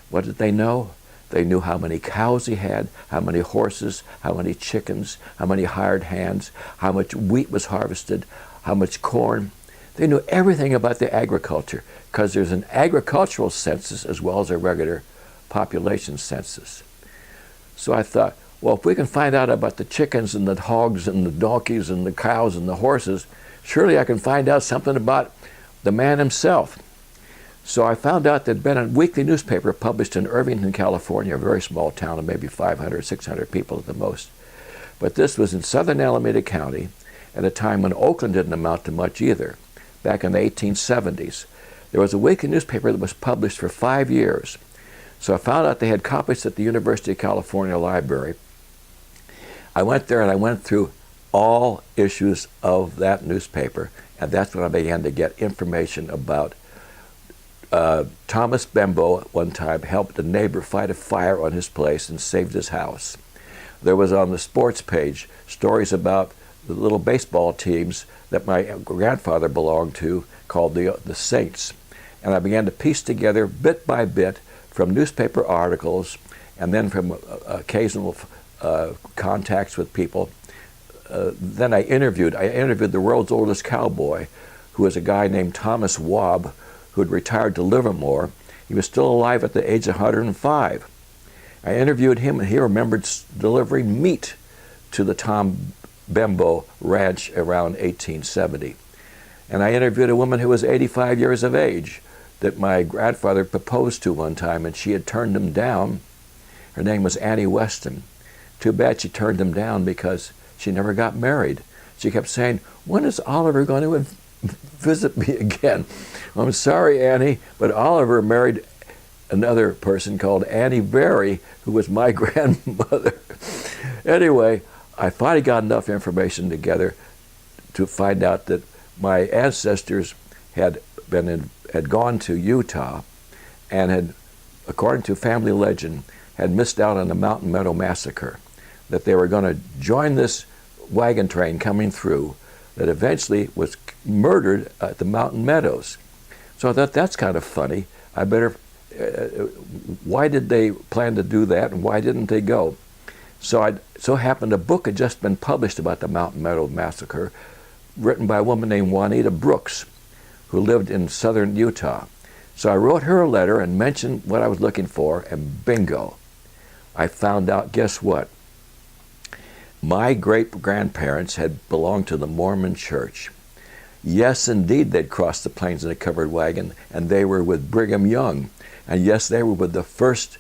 What did they know? They knew how many cows he had, how many horses, how many chickens, how many hired hands, how much wheat was harvested, how much corn. They knew everything about the agriculture, because there's an agricultural census as well as a regular population census. So I thought, well, if we can find out about the chickens and the hogs and the donkeys and the cows and the horses, surely I can find out something about the man himself. So I found out there'd been a weekly newspaper published in Irvington, California, a very small town of maybe 500, 600 people at the most. But this was in southern Alameda County at a time when Oakland didn't amount to much either, back in the 1870s. There was a weekly newspaper that was published for 5 years. So I found out they had copies at the University of California Library. I went there and I went through all issues of that newspaper, and that's when I began to get information about Thomas Bembo. At one time helped a neighbor fight a fire on his place and saved his house. There was on the sports page stories about the little baseball teams that my grandfather belonged to called the Saints. And I began to piece together bit by bit from newspaper articles and then from occasional contacts with people. Then I interviewed the world's oldest cowboy, who was a guy named Thomas Wabb, who had retired to Livermore, He was still alive at the age of 105. I interviewed him, and he remembered delivering meat to the Tom Bembo Ranch around 1870. And I interviewed a woman who was 85 years of age that my grandfather proposed to one time, and she had turned him down. Her name was Annie Weston. Too bad she turned him down because she never got married. She kept saying, "When is Oliver going to visit me again?" I'm sorry, Annie, but Oliver married another person called Annie Berry, who was my grandmother. Anyway, I finally got enough information together to find out that my ancestors had gone to Utah and had, according to family legend, had missed out on the Mountain Meadow Massacre, that they were going to join this wagon train coming through that eventually was murdered at the Mountain Meadows. So I thought, that's kind of funny. I better, why did they plan to do that, and why didn't they go? So happened a book had just been published about the Mountain Meadow Massacre, written by a woman named Juanita Brooks, who lived in southern Utah. So I wrote her a letter and mentioned what I was looking for, and bingo, I found out, guess what? My great-grandparents had belonged to the Mormon Church. Yes, indeed, they'd crossed the plains in a covered wagon, and they were with Brigham Young. And yes, they were with the first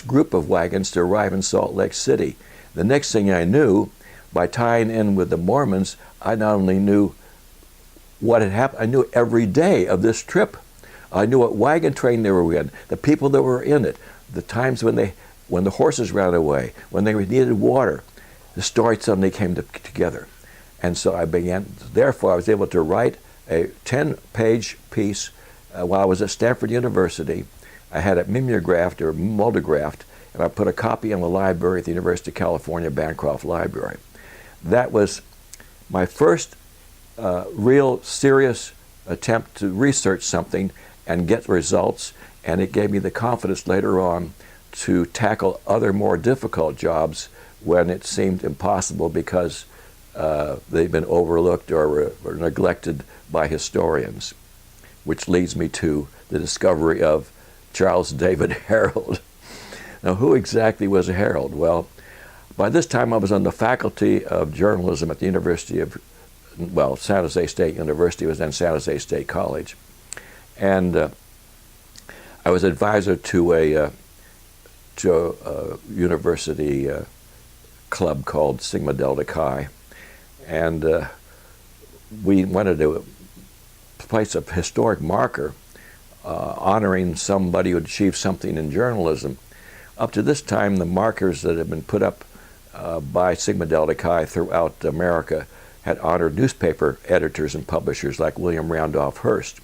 group of wagons to arrive in Salt Lake City. The next thing I knew, by tying in with the Mormons, I not only knew what had happened, I knew every day of this trip. I knew what wagon train they were in, the people that were in it, the times when the horses ran away, when they needed water. The story suddenly came together. And so therefore I was able to write a 10-page piece while I was at Stanford University. I had it mimeographed or multigraphed, and I put a copy in the library at the University of California Bancroft Library. That was my first real serious attempt to research something and get results, and it gave me the confidence later on to tackle other more difficult jobs when it seemed impossible because they've been overlooked or neglected by historians, which leads me to the discovery of Charles David Herrold. Now, who exactly was Herrold? Well, by this time I was on the faculty of journalism at the University of, San Jose State University was then San Jose State College. And I was advisor to a university club called Sigma Delta Chi. And we wanted to place a historic marker honoring somebody who had achieved something in journalism. Up to this time, the markers that had been put up by Sigma Delta Chi throughout America had honored newspaper editors and publishers like William Randolph Hearst.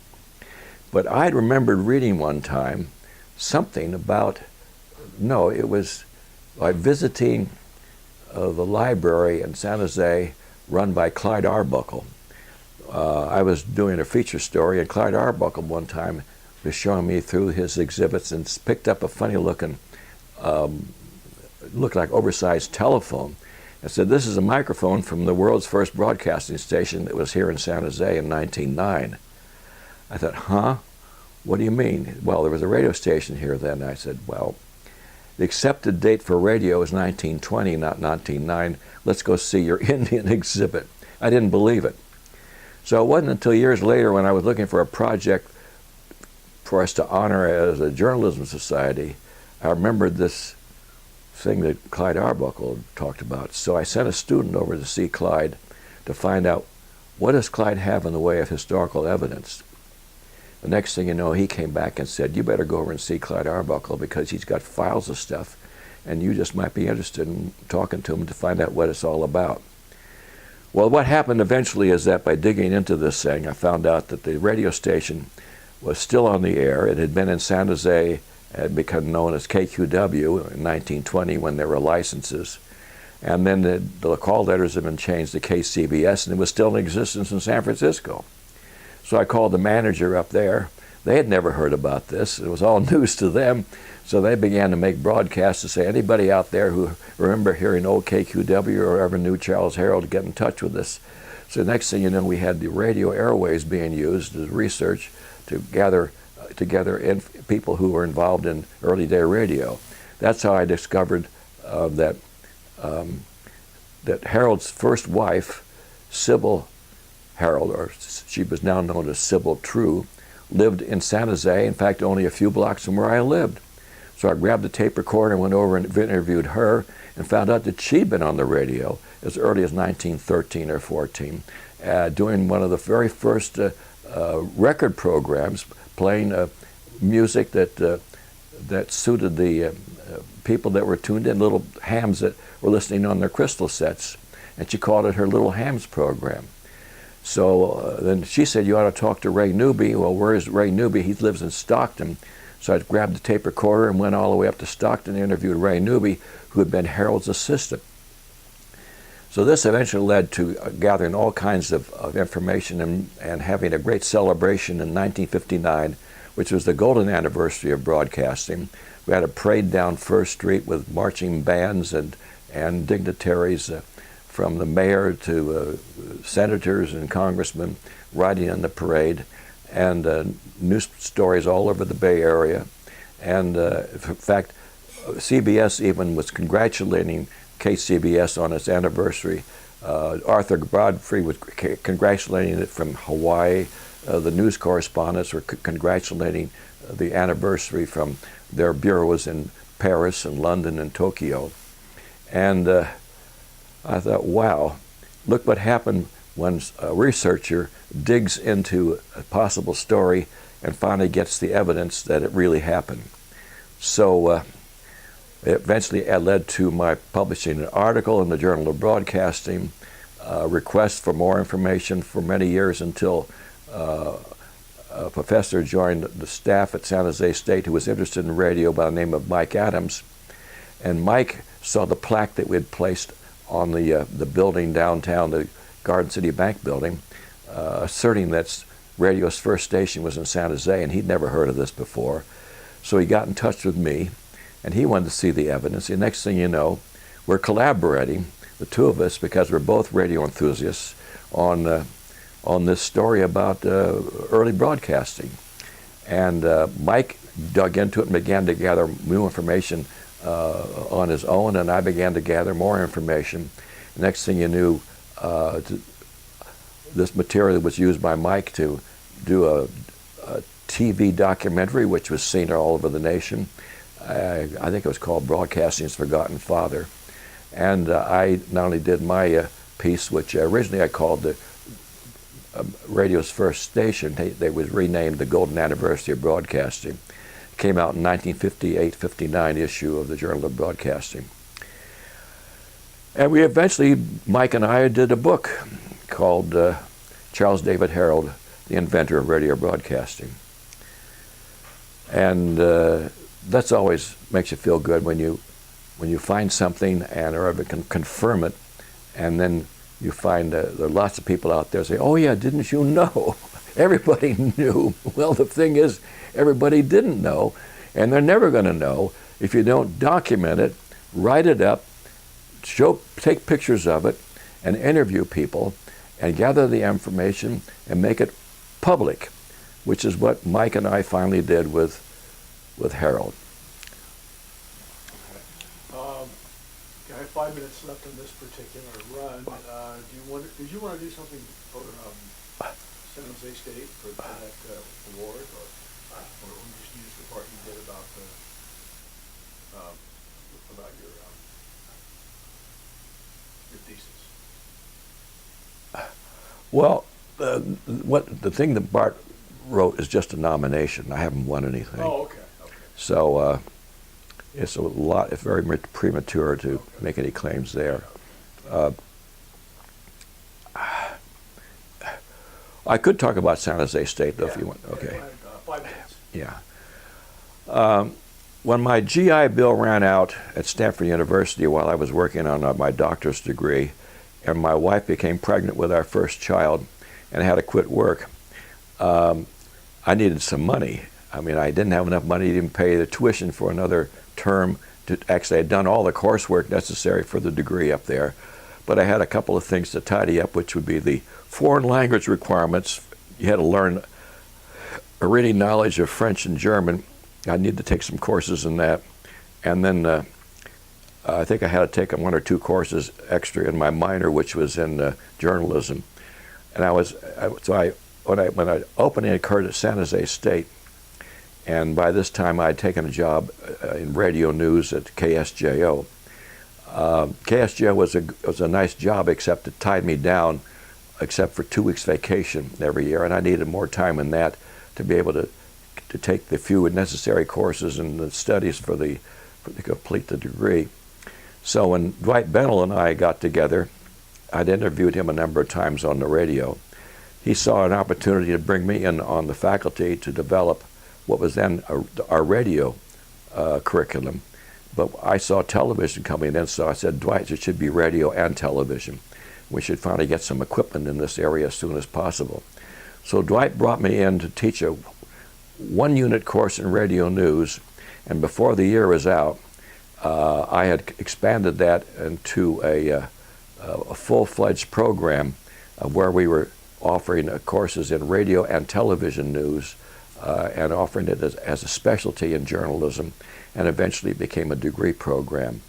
But I remembered reading one time something about, it was like visiting the library in San Jose run by Clyde Arbuckle. I was doing a feature story, and Clyde Arbuckle one time was showing me through his exhibits and picked up a funny-looking, looked like oversized telephone, and said, "This is a microphone from the world's first broadcasting station that was here in San Jose in 1909. I thought, huh? What do you mean? Well, there was a radio station here then. I said, well, the accepted date for radio is 1920, not 1909. Let's go see your Indian exhibit. I didn't believe it. So it wasn't until years later when I was looking for a project for us to honor as a journalism society, I remembered this thing that Clyde Arbuckle talked about. So I sent a student over to see Clyde to find out, what does Clyde have in the way of historical evidence? The next thing you know, he came back and said, you better go over and see Clyde Arbuckle because he's got files of stuff and you just might be interested in talking to him to find out what it's all about. Well, what happened eventually is that by digging into this thing, I found out that the radio station was still on the air. It had been in San Jose, had become known as KQW in 1920 when there were licenses. And then the call letters had been changed to KCBS, and it was still in existence in San Francisco. So I called the manager up there. They had never heard about this. It was all news to them. So they began to make broadcasts to say, anybody out there who remember hearing old KQW or ever knew Charles Herrold, get in touch with us. So the next thing you know, we had the radio airways being used as research to gather together people who were involved in early day radio. That's how I discovered that Herrold's first wife, Sybil Herrold, or she was now known as Sybil True, lived in San Jose, in fact only a few blocks from where I lived. So I grabbed the tape recorder and went over and interviewed her and found out that she'd been on the radio as early as 1913 or 14, doing one of the very first record programs, playing music that suited the people that were tuned in, little hams that were listening on their crystal sets. And she called it her Little Hams program. So then she said, you ought to talk to Ray Newby. Well, where is Ray Newby? He lives in Stockton. So I grabbed the tape recorder and went all the way up to Stockton and interviewed Ray Newby, who had been Herrold's assistant. So this eventually led to gathering all kinds of information and having a great celebration in 1959, which was the golden anniversary of broadcasting. We had a parade down First Street with marching bands and dignitaries from the mayor to senators and congressmen riding in the parade, and news stories all over the Bay Area. And in fact, CBS even was congratulating KCBS on its anniversary. Arthur Godfrey was congratulating it from Hawaii. The news correspondents were congratulating the anniversary from their bureaus in Paris and London and Tokyo. And I thought, wow, look what happened when a researcher digs into a possible story and finally gets the evidence that it really happened. So eventually it led to my publishing an article in the Journal of Broadcasting, requests for more information for many years until a professor joined the staff at San Jose State who was interested in radio by the name of Mike Adams. And Mike saw the plaque that we had placed on the building downtown, the Garden City Bank building, asserting that radio's first station was in San Jose, and he'd never heard of this before. So he got in touch with me, and he wanted to see the evidence. The next thing you know, we're collaborating, the two of us, because we're both radio enthusiasts, on this story about early broadcasting. And Mike dug into it and began to gather new information on his own, and I began to gather more information. The next thing you knew, this material was used by Mike to do a TV documentary, which was seen all over the nation. I think it was called Broadcasting's Forgotten Father. And I not only did my piece, which originally I called the radio's first station. They was renamed the Golden Anniversary of Broadcasting. It came out in 1958-59 issue of the Journal of Broadcasting. And we eventually, Mike and I, did a book called Charles David Herrold, the Inventor of Radio Broadcasting. And that's always makes you feel good when you find something and or can confirm it, and then you find there are lots of people out there say, oh yeah, didn't you know? Everybody knew. Well, the thing is, everybody didn't know, and they're never going to know if you don't document it, write it up, take pictures of it, and interview people, and gather the information and make it public, which is what Mike and I finally did with Herrold. I have 5 minutes left on this particular run. Did you want to do something for San Jose State for that award, or just use the part you did about your thesis? Well, the thing that Bart wrote is just a nomination. I haven't won anything. Oh, okay. So it's it's very premature to make any claims there. I could talk about San Jose State, though, if you want. Okay. 5 minutes. Yeah. When my GI Bill ran out at Stanford University while I was working on my doctor's degree, and my wife became pregnant with our first child and had to quit work, I needed some money. I mean, I didn't have enough money to even pay the tuition for another term. Actually, I had done all the coursework necessary for the degree up there, but I had a couple of things to tidy up, which would be the foreign language requirements. You had to learn a reading knowledge of French and German. I needed to take some courses in that. And then I think I had to take 1 or 2 courses extra in my minor, which was in journalism. And when I opening occurred at San Jose State, and by this time I'd taken a job in radio news at KSJO. KSJO was a nice job, except it tied me down, except for 2 weeks vacation every year, and I needed more time in that to be able to take the few necessary courses and the studies for the complete the degree. So when Dwight Bennell and I got together, I'd interviewed him a number of times on the radio. He saw an opportunity to bring me in on the faculty to develop what was then our radio curriculum. But I saw television coming in, so I said, Dwight, it should be radio and television. We should finally get some equipment in this area as soon as possible. So Dwight brought me in to teach a 1-unit course in radio news, and before the year was out, I had expanded that into a full-fledged program where we were offering courses in radio and television news and offering it as a specialty in journalism, and eventually it became a degree program.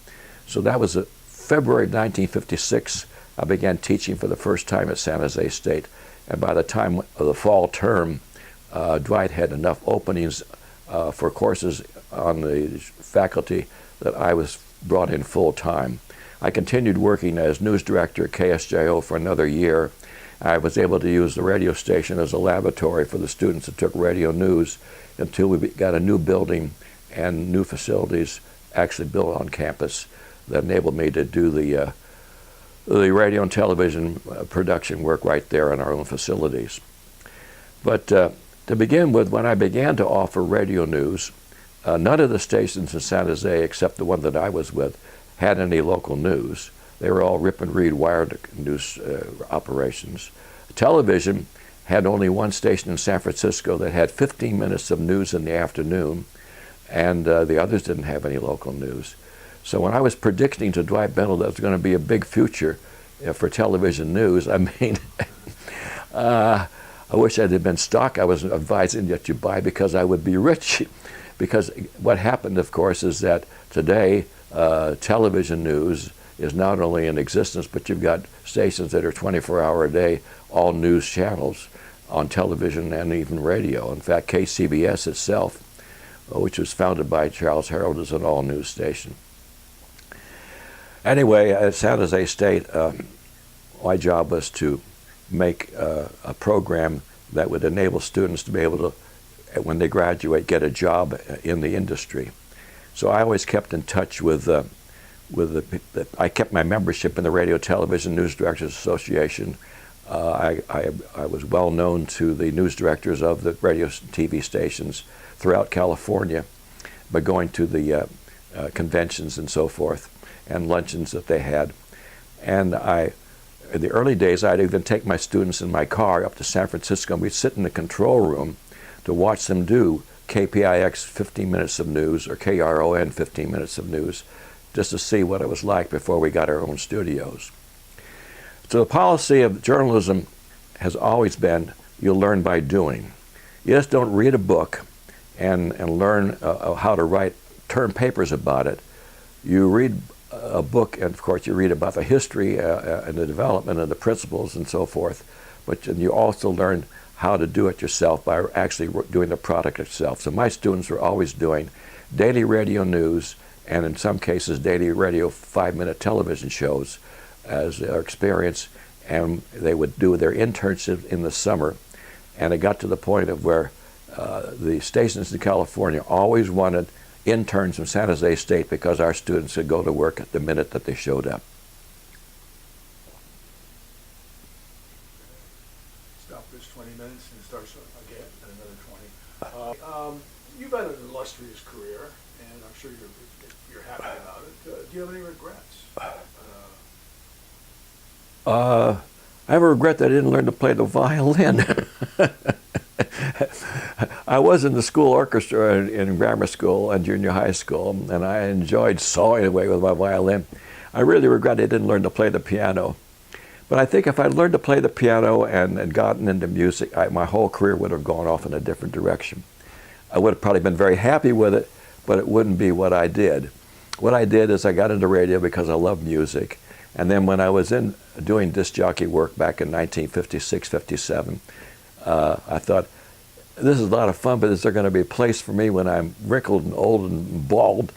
So that was February 1956. I began teaching for the first time at San Jose State, and by the time of the fall term, Dwight had enough openings for courses on the faculty that I was brought in full time. I continued working as news director at KSJO for another year. I was able to use the radio station as a laboratory for the students that took radio news until we got a new building and new facilities actually built on campus that enabled me to do the radio and television production work right there in our own facilities. But to begin with, when I began to offer radio news, none of the stations in San Jose, except the one that I was with, had any local news. They were all rip and read wired news operations. Television had only one station in San Francisco that had 15 minutes of news in the afternoon, and the others didn't have any local news. So when I was predicting to Dwight Bennell that was going to be a big future for television news, I mean, I wish I had been stock I was advising that you buy, because I would be rich. Because what happened, of course, is that today television news is not only in existence, but you've got stations that are 24-hour a day, all news channels on television and even radio. In fact, KCBS itself, which was founded by Charles Herrold, is an all-news station. Anyway, at San Jose State, my job was to make a program that would enable students to be able to, when they graduate, get a job in the industry. So I always kept in touch with I kept my membership in the Radio Television News Directors Association. I was well known to the news directors of the radio and TV stations throughout California by going to the conventions and so forth and luncheons that they had. And in the early days, I'd even take my students in my car up to San Francisco, and we'd sit in the control room to watch them do KPIX 15 minutes of news or KRON 15 minutes of news, just to see what it was like before we got our own studios. So the policy of journalism has always been, you learn by doing. You just don't read a book and learn how to write term papers about it. You read a book, and of course you read about the history and the development and the principles and so forth, but you also learn how to do it yourself by actually doing the product itself. So my students were always doing daily radio news, and in some cases daily radio 5-minute television shows as their experience, and they would do their internship in the summer. And it got to the point of where the stations in California always wanted interns from San Jose State because our students would go to work at the minute that they showed up. Stop this 20 minutes and start again at another 20. You've had an illustrious career, and I'm sure you're happy about it. Do you have any regrets? I have a regret that I didn't learn to play the violin. I was in the school orchestra in grammar school and junior high school, and I enjoyed sawing away with my violin. I really regret I didn't learn to play the piano. But I think if I'd learned to play the piano and gotten into music, my whole career would have gone off in a different direction. I would have probably been very happy with it, but it wouldn't be what I did. What I did is I got into radio because I loved music. And then when I was doing disc jockey work back in 1956, 57, I thought, this is a lot of fun, but is there going to be a place for me when I'm wrinkled and old and bald?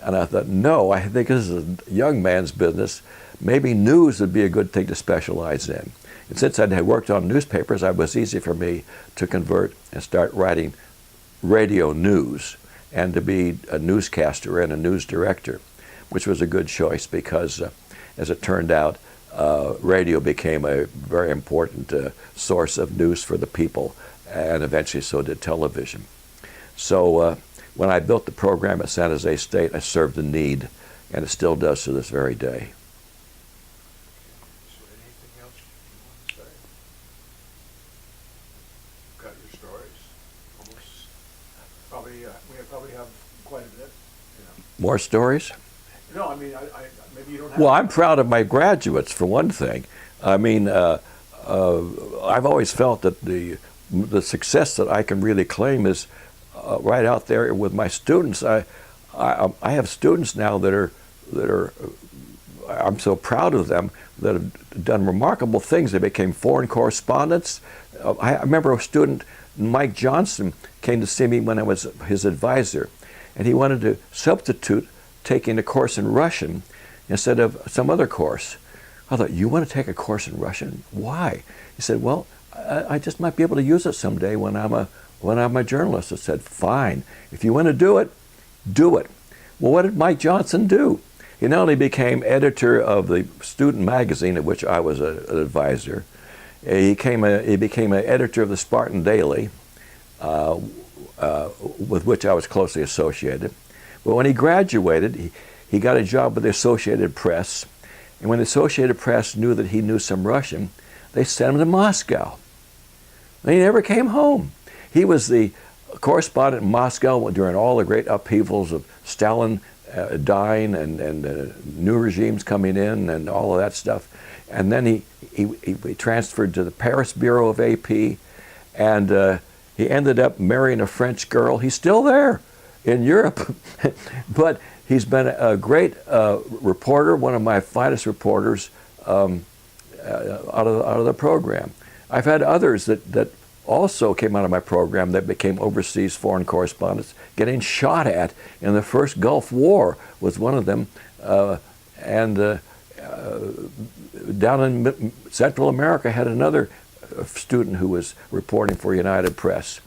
And I thought, no, I think this is a young man's business. Maybe news would be a good thing to specialize in. And since I had worked on newspapers, it was easy for me to convert and start writing radio news and to be a newscaster and a news director, which was a good choice because, as it turned out, radio became a very important source of news for the people, and eventually so did television. So when I built the program at San Jose State, I served a need, and it still does to this very day. Is there anything else you want to say? Got your stories. Almost. We probably have quite a bit. More stories? No, I mean, maybe you don't have. Well, I'm proud of my graduates, for one thing. I mean, I've always felt that the success that I can really claim is right out there with my students. I have students now that are I'm so proud of them, that have done remarkable things. They became foreign correspondents. I remember a student, Mike Johnson, came to see me when I was his advisor, and he wanted to substitute taking a course in Russian instead of some other course. I thought, you want to take a course in Russian? Why? He said, well, I just might be able to use it someday when I'm a journalist. I said, fine. If you want to do it, do it. Well, what did Mike Johnson do? He not only became editor of the student magazine, of which I was an advisor, he became an editor of the Spartan Daily, with which I was closely associated. But when he graduated, he got a job with the Associated Press. And when the Associated Press knew that he knew some Russian, they sent him to Moscow. And he never came home. He was the correspondent in Moscow during all the great upheavals of Stalin dying and new regimes coming in and all of that stuff. And then he transferred to the Paris bureau of AP, and he ended up marrying a French girl. He's still there in Europe, but he's been a great reporter, one of my finest reporters out of the program. I've had others that also came out of my program that became overseas foreign correspondents, getting shot at in the first Gulf War was one of them, and down in Central America had another student who was reporting for United Press.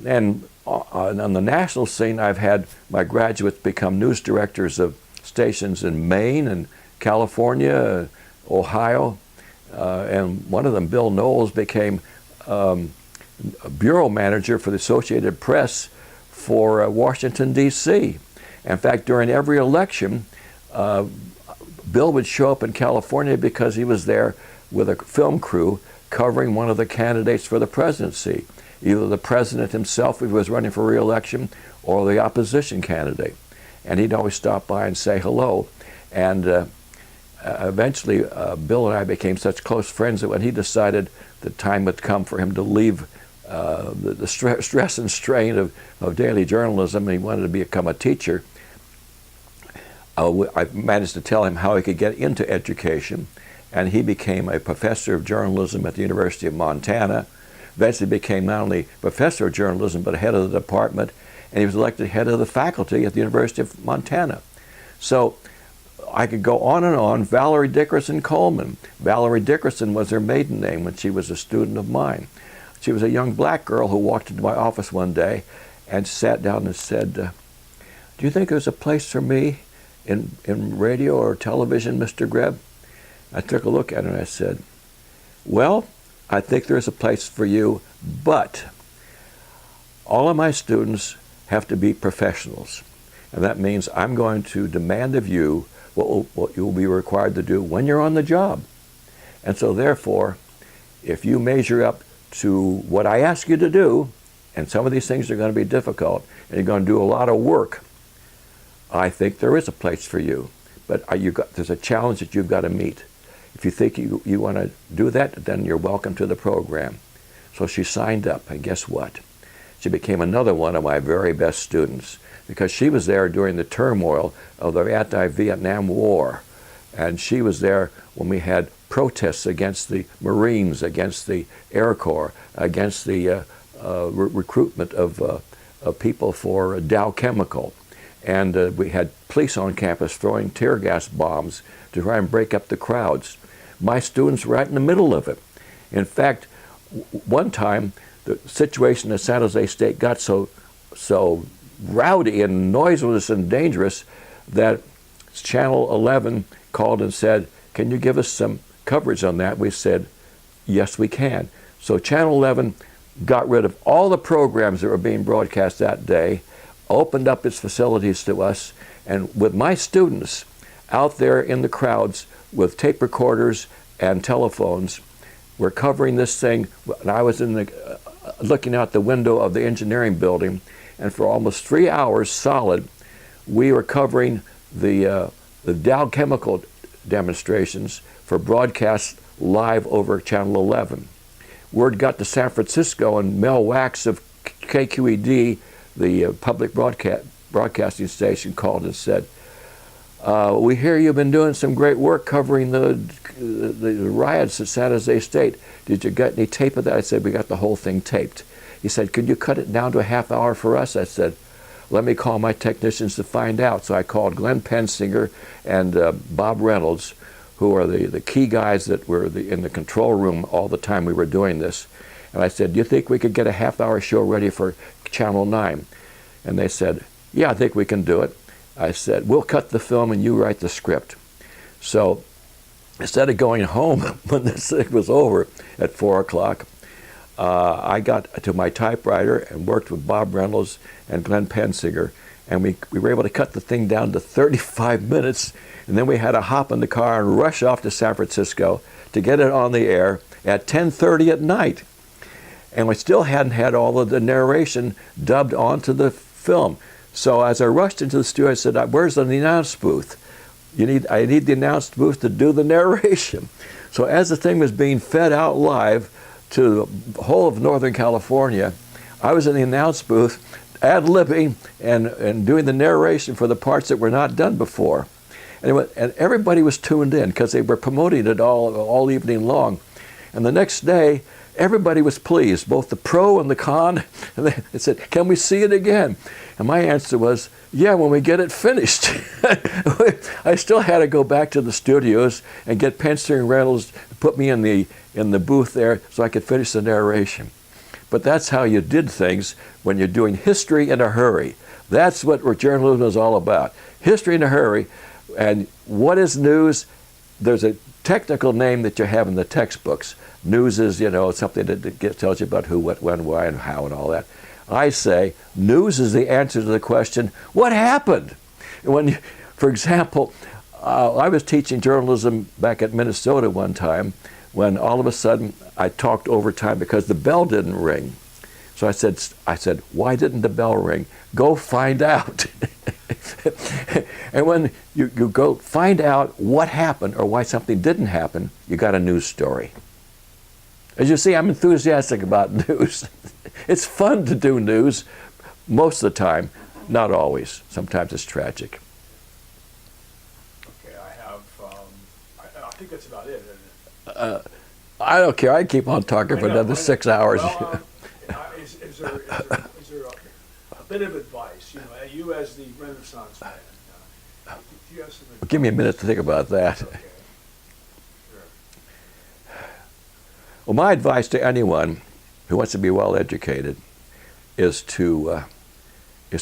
And on the national scene, I've had my graduates become news directors of stations in Maine and California, Ohio, and one of them, Bill Knowles, became a bureau manager for the Associated Press for Washington, D.C. In fact, during every election, Bill would show up in California because he was there with a film crew covering one of the candidates for the presidency, either the president himself if he was running for re-election or the opposition candidate. And he'd always stop by and say hello. And eventually, Bill and I became such close friends that when he decided the time had come for him to leave the stress and strain of daily journalism, and he wanted to become a teacher, I managed to tell him how he could get into education, and he became a professor of journalism at the University of Montana. Eventually became not only professor of journalism, but head of the department, and he was elected head of the faculty at the University of Montana. So I could go on and on. Valerie Dickerson Coleman. Valerie Dickerson was her maiden name when she was a student of mine. She was a young black girl who walked into my office one day and sat down and said, do you think there's a place for me in radio or television, Mr. Greb? I took a look at her and I said, well, I think there's a place for you, but all of my students have to be professionals. And that means I'm going to demand of you what you'll be required to do when you're on the job. And so therefore, if you measure up to what I ask you to do, and some of these things are going to be difficult, and you're going to do a lot of work, I think there is a place for you. But there's a challenge that you've got to meet. if you think you want to do that, then you're welcome to the program. So she signed up, and guess what? She became another one of my very best students, because she was there during the turmoil of the anti-Vietnam War. And she was there when we had protests against the Marines, against the Air Corps, against the recruitment of people for Dow Chemical. And we had police on campus throwing tear gas bombs to try and break up the crowds. My students were right in the middle of it. In fact, one time, the situation at San Jose State got so rowdy and noiseless and dangerous that Channel 11 called and said, "Can you give us some coverage on that?" We said, "Yes, we can." So Channel 11 got rid of all the programs that were being broadcast that day, opened up its facilities to us, and with my students out there in the crowds with tape recorders and telephones, we're covering this thing. And I was in the looking out the window of the engineering building, and for almost 3 hours solid, we were covering the Dow Chemical demonstrations for broadcast live over Channel 11. Word got to San Francisco, and Mel Wax of KQED, the public broadcasting station, called and said, "We hear you've been doing some great work covering the riots at San Jose State. Did you get any tape of that?" I said, "We got the whole thing taped." He said, "Could you cut it down to a half hour for us?" I said, "Let me call my technicians to find out." So I called Glenn Pensinger and Bob Reynolds, who are the key guys that were in the control room all the time we were doing this. And I said, "Do you think we could get a half-hour show ready for Channel 9? And they said, "Yeah, I think we can do it." I said, "We'll cut the film and you write the script." So instead of going home when this thing was over at 4 o'clock, I got to my typewriter and worked with Bob Reynolds and Glenn Pensinger, and we were able to cut the thing down to 35 minutes, and then we had to hop in the car and rush off to San Francisco to get it on the air at 10:30 at night. And we still hadn't had all of the narration dubbed onto the film. So as I rushed into the studio, I said, "Where's the announce booth? I need the announce booth to do the narration." So as the thing was being fed out live to the whole of Northern California, I was in the announce booth ad-libbing and doing the narration for the parts that were not done before. And everybody was tuned in because they were promoting it all evening long. And the next day, everybody was pleased, both the pro and the con. And they said, "Can we see it again?" And my answer was, "Yeah, when we get it finished." I still had to go back to the studios and get Pensinger and Reynolds to put me in the booth there so I could finish the narration. But that's how you did things when you're doing history in a hurry. That's what journalism is all about. History in a hurry. And what is news? There's a technical name that you have in the textbooks. News is, something that tells you about who, what, when, why, and how, and all that. I say news is the answer to the question, what happened? For example, I was teaching journalism back at Minnesota one time when all of a sudden I talked overtime because the bell didn't ring. So I said, "Why didn't the bell ring? Go find out." And when you go find out what happened or why something didn't happen, you got a news story. As you see, I'm enthusiastic about news. It's fun to do news most of the time, not always. Sometimes it's tragic. Okay, I think that's about it, isn't it? I don't care. I keep on talking for another 6 hours. Well, is there a bit of advice? You as the Renaissance man, do you have some advice? Give me a minute to think about that. Okay. Sure. Well, my advice to anyone who wants to be well educated is to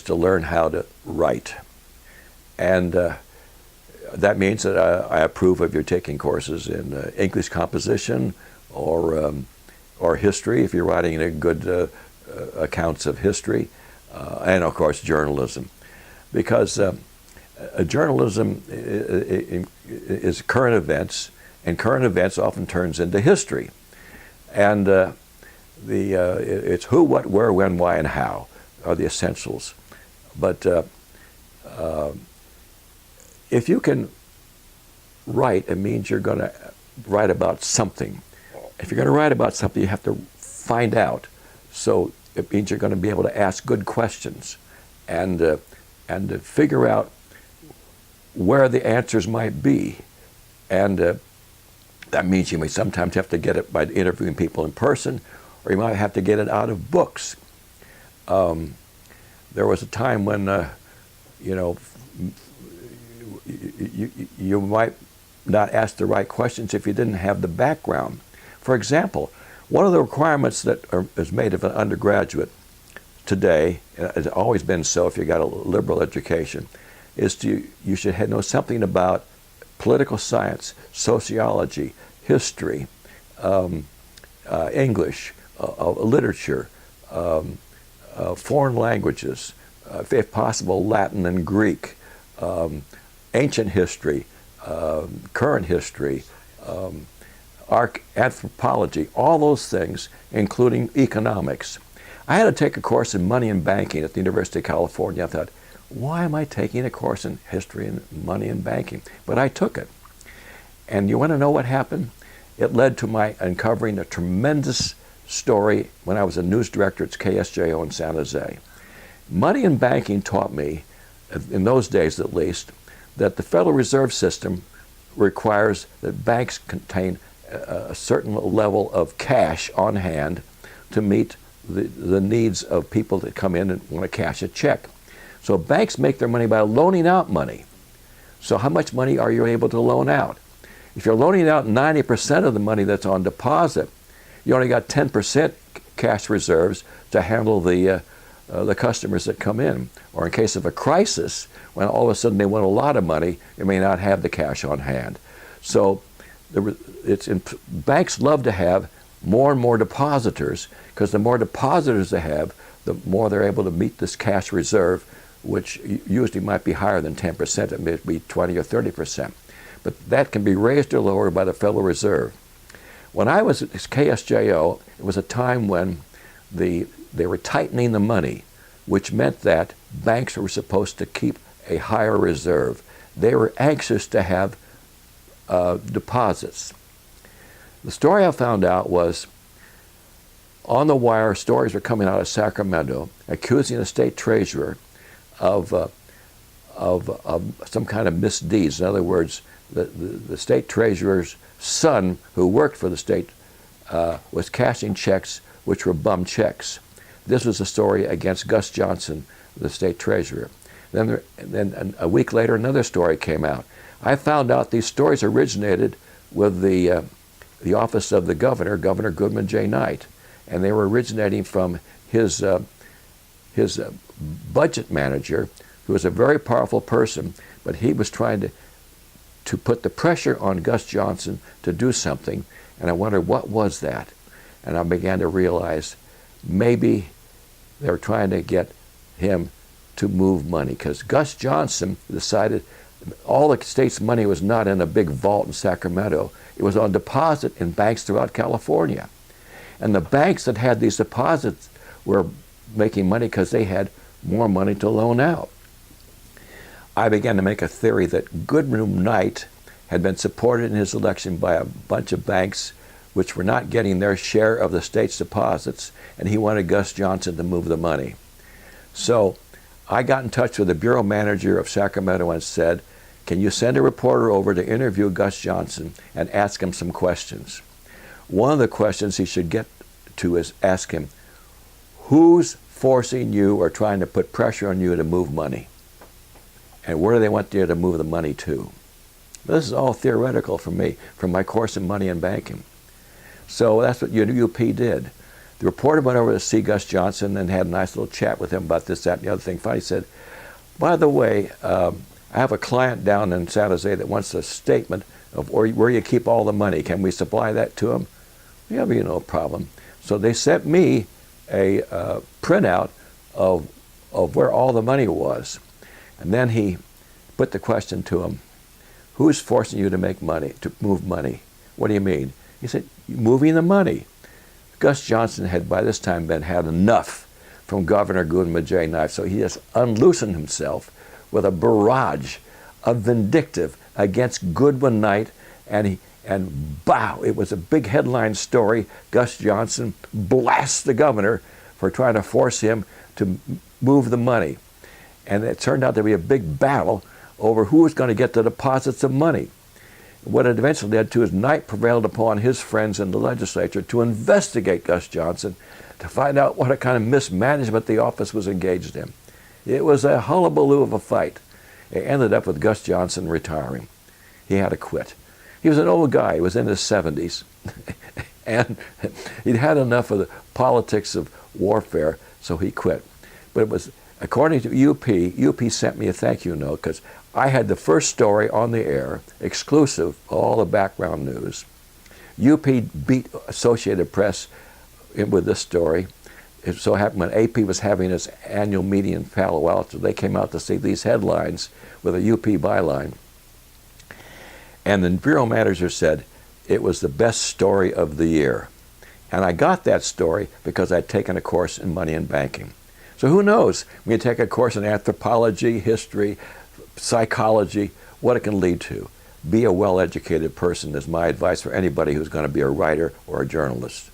learn how to write, and that means that I approve of your taking courses in English composition or history if you're writing a good accounts of history, and of course journalism, because journalism is current events, and current events often turns into history, and it's who, what, where, when, why, and how are the essentials. But if you can write, it means you're going to write about something. If you're going to write about something, you have to find out. So it means you're going to be able to ask good questions and to figure out where the answers might be. And that means you may sometimes have to get it by interviewing people in person, or you might have to get it out of books. There was a time when, you might not ask the right questions if you didn't have the background. For example, one of the requirements that is made of an undergraduate today, has always been so if you got a liberal education, is you should know something about political science, sociology, history, English, literature, foreign languages, if possible Latin and Greek, ancient history, current history, anthropology, all those things, including economics. I had to take a course in money and banking at the University of California. I thought, why am I taking a course in history and money and banking? But I took it. And you want to know what happened? It led to my uncovering a tremendous story when I was a news director at KSJO in San Jose. Money and banking taught me, in those days at least, that the Federal Reserve System requires that banks contain a certain level of cash on hand to meet the needs of people that come in and want to cash a check. So banks make their money by loaning out money. So how much money are you able to loan out? If you're loaning out 90% of the money that's on deposit, you only got 10% cash reserves to handle the customers that come in. Or in case of a crisis, when all of a sudden they want a lot of money, you may not have the cash on hand. So banks love to have more and more depositors, because the more depositors they have, the more they're able to meet this cash reserve, which usually might be higher than 10%, it may be 20 or 30%. But that can be raised or lowered by the Federal Reserve. When I was at KSJO, it was a time when they were tightening the money, which meant that banks were supposed to keep a higher reserve. They were anxious to have deposits. The story I found out was, on the wire, stories were coming out of Sacramento accusing the state treasurer of some kind of misdeeds. In other words, the state treasurer's son, who worked for the state, was cashing checks which were bum checks. This was a story against Gus Johnson, the state treasurer. Then a week later, another story came out. I found out these stories originated with the office of the governor, Governor Goodman J. Knight, and they were originating from his budget manager, who was a very powerful person, but he was trying to put the pressure on Gus Johnson to do something, and I wondered, what was that? And I began to realize maybe they were trying to get him to move money, because Gus Johnson decided all the state's money was not in a big vault in Sacramento. It was on deposit in banks throughout California. And the banks that had these deposits were making money because they had more money to loan out. I began to make a theory that Goodman Knight had been supported in his election by a bunch of banks which were not getting their share of the state's deposits, and he wanted Gus Johnson to move the money. So I got in touch with the bureau manager of Sacramento and said, can you send a reporter over to interview Gus Johnson and ask him some questions? One of the questions he should get to is ask him, who's forcing you or trying to put pressure on you to move money? And where do they want you to move the money to? This is all theoretical for me, from my course in money and banking. So that's what UP did. The reporter went over to see Gus Johnson and had a nice little chat with him about this, that, and the other thing. Finally said, by the way, I have a client down in San Jose that wants a statement of where you keep all the money. Can we supply that to him? Yeah, be no problem. So they sent me a printout of where all the money was. And then he put the question to him, who's forcing you to make money, to move money? What do you mean? He said, moving the money. Gus Johnson had by this time had enough from Governor Goodman J. Knight, so he just unloosened himself with a barrage of vindictive against Goodman Knight, and And bow, it was a big headline story. Gus Johnson blasts the governor for trying to force him to move the money. And it turned out to be a big battle over who was going to get the deposits of money. What it eventually led to is night prevailed upon his friends in the legislature to investigate Gus Johnson to find out what kind of mismanagement the office was engaged in. It was a hullabaloo of a fight. It ended up with Gus Johnson retiring. He had to quit. He was an old guy. He was in his 70s. And he'd had enough of the politics of warfare, so he quit. But it was, according to UP sent me a thank you note because I had the first story on the air, exclusive, all the background news. UP beat Associated Press with this story. It so happened when AP was having its annual meeting in Palo Alto, they came out to see these headlines with a UP byline. And the bureau manager said it was the best story of the year. And I got that story because I'd taken a course in money and banking. So who knows, when you take a course in anthropology, history, psychology, what it can lead to. Be a well-educated person is my advice for anybody who's going to be a writer or a journalist.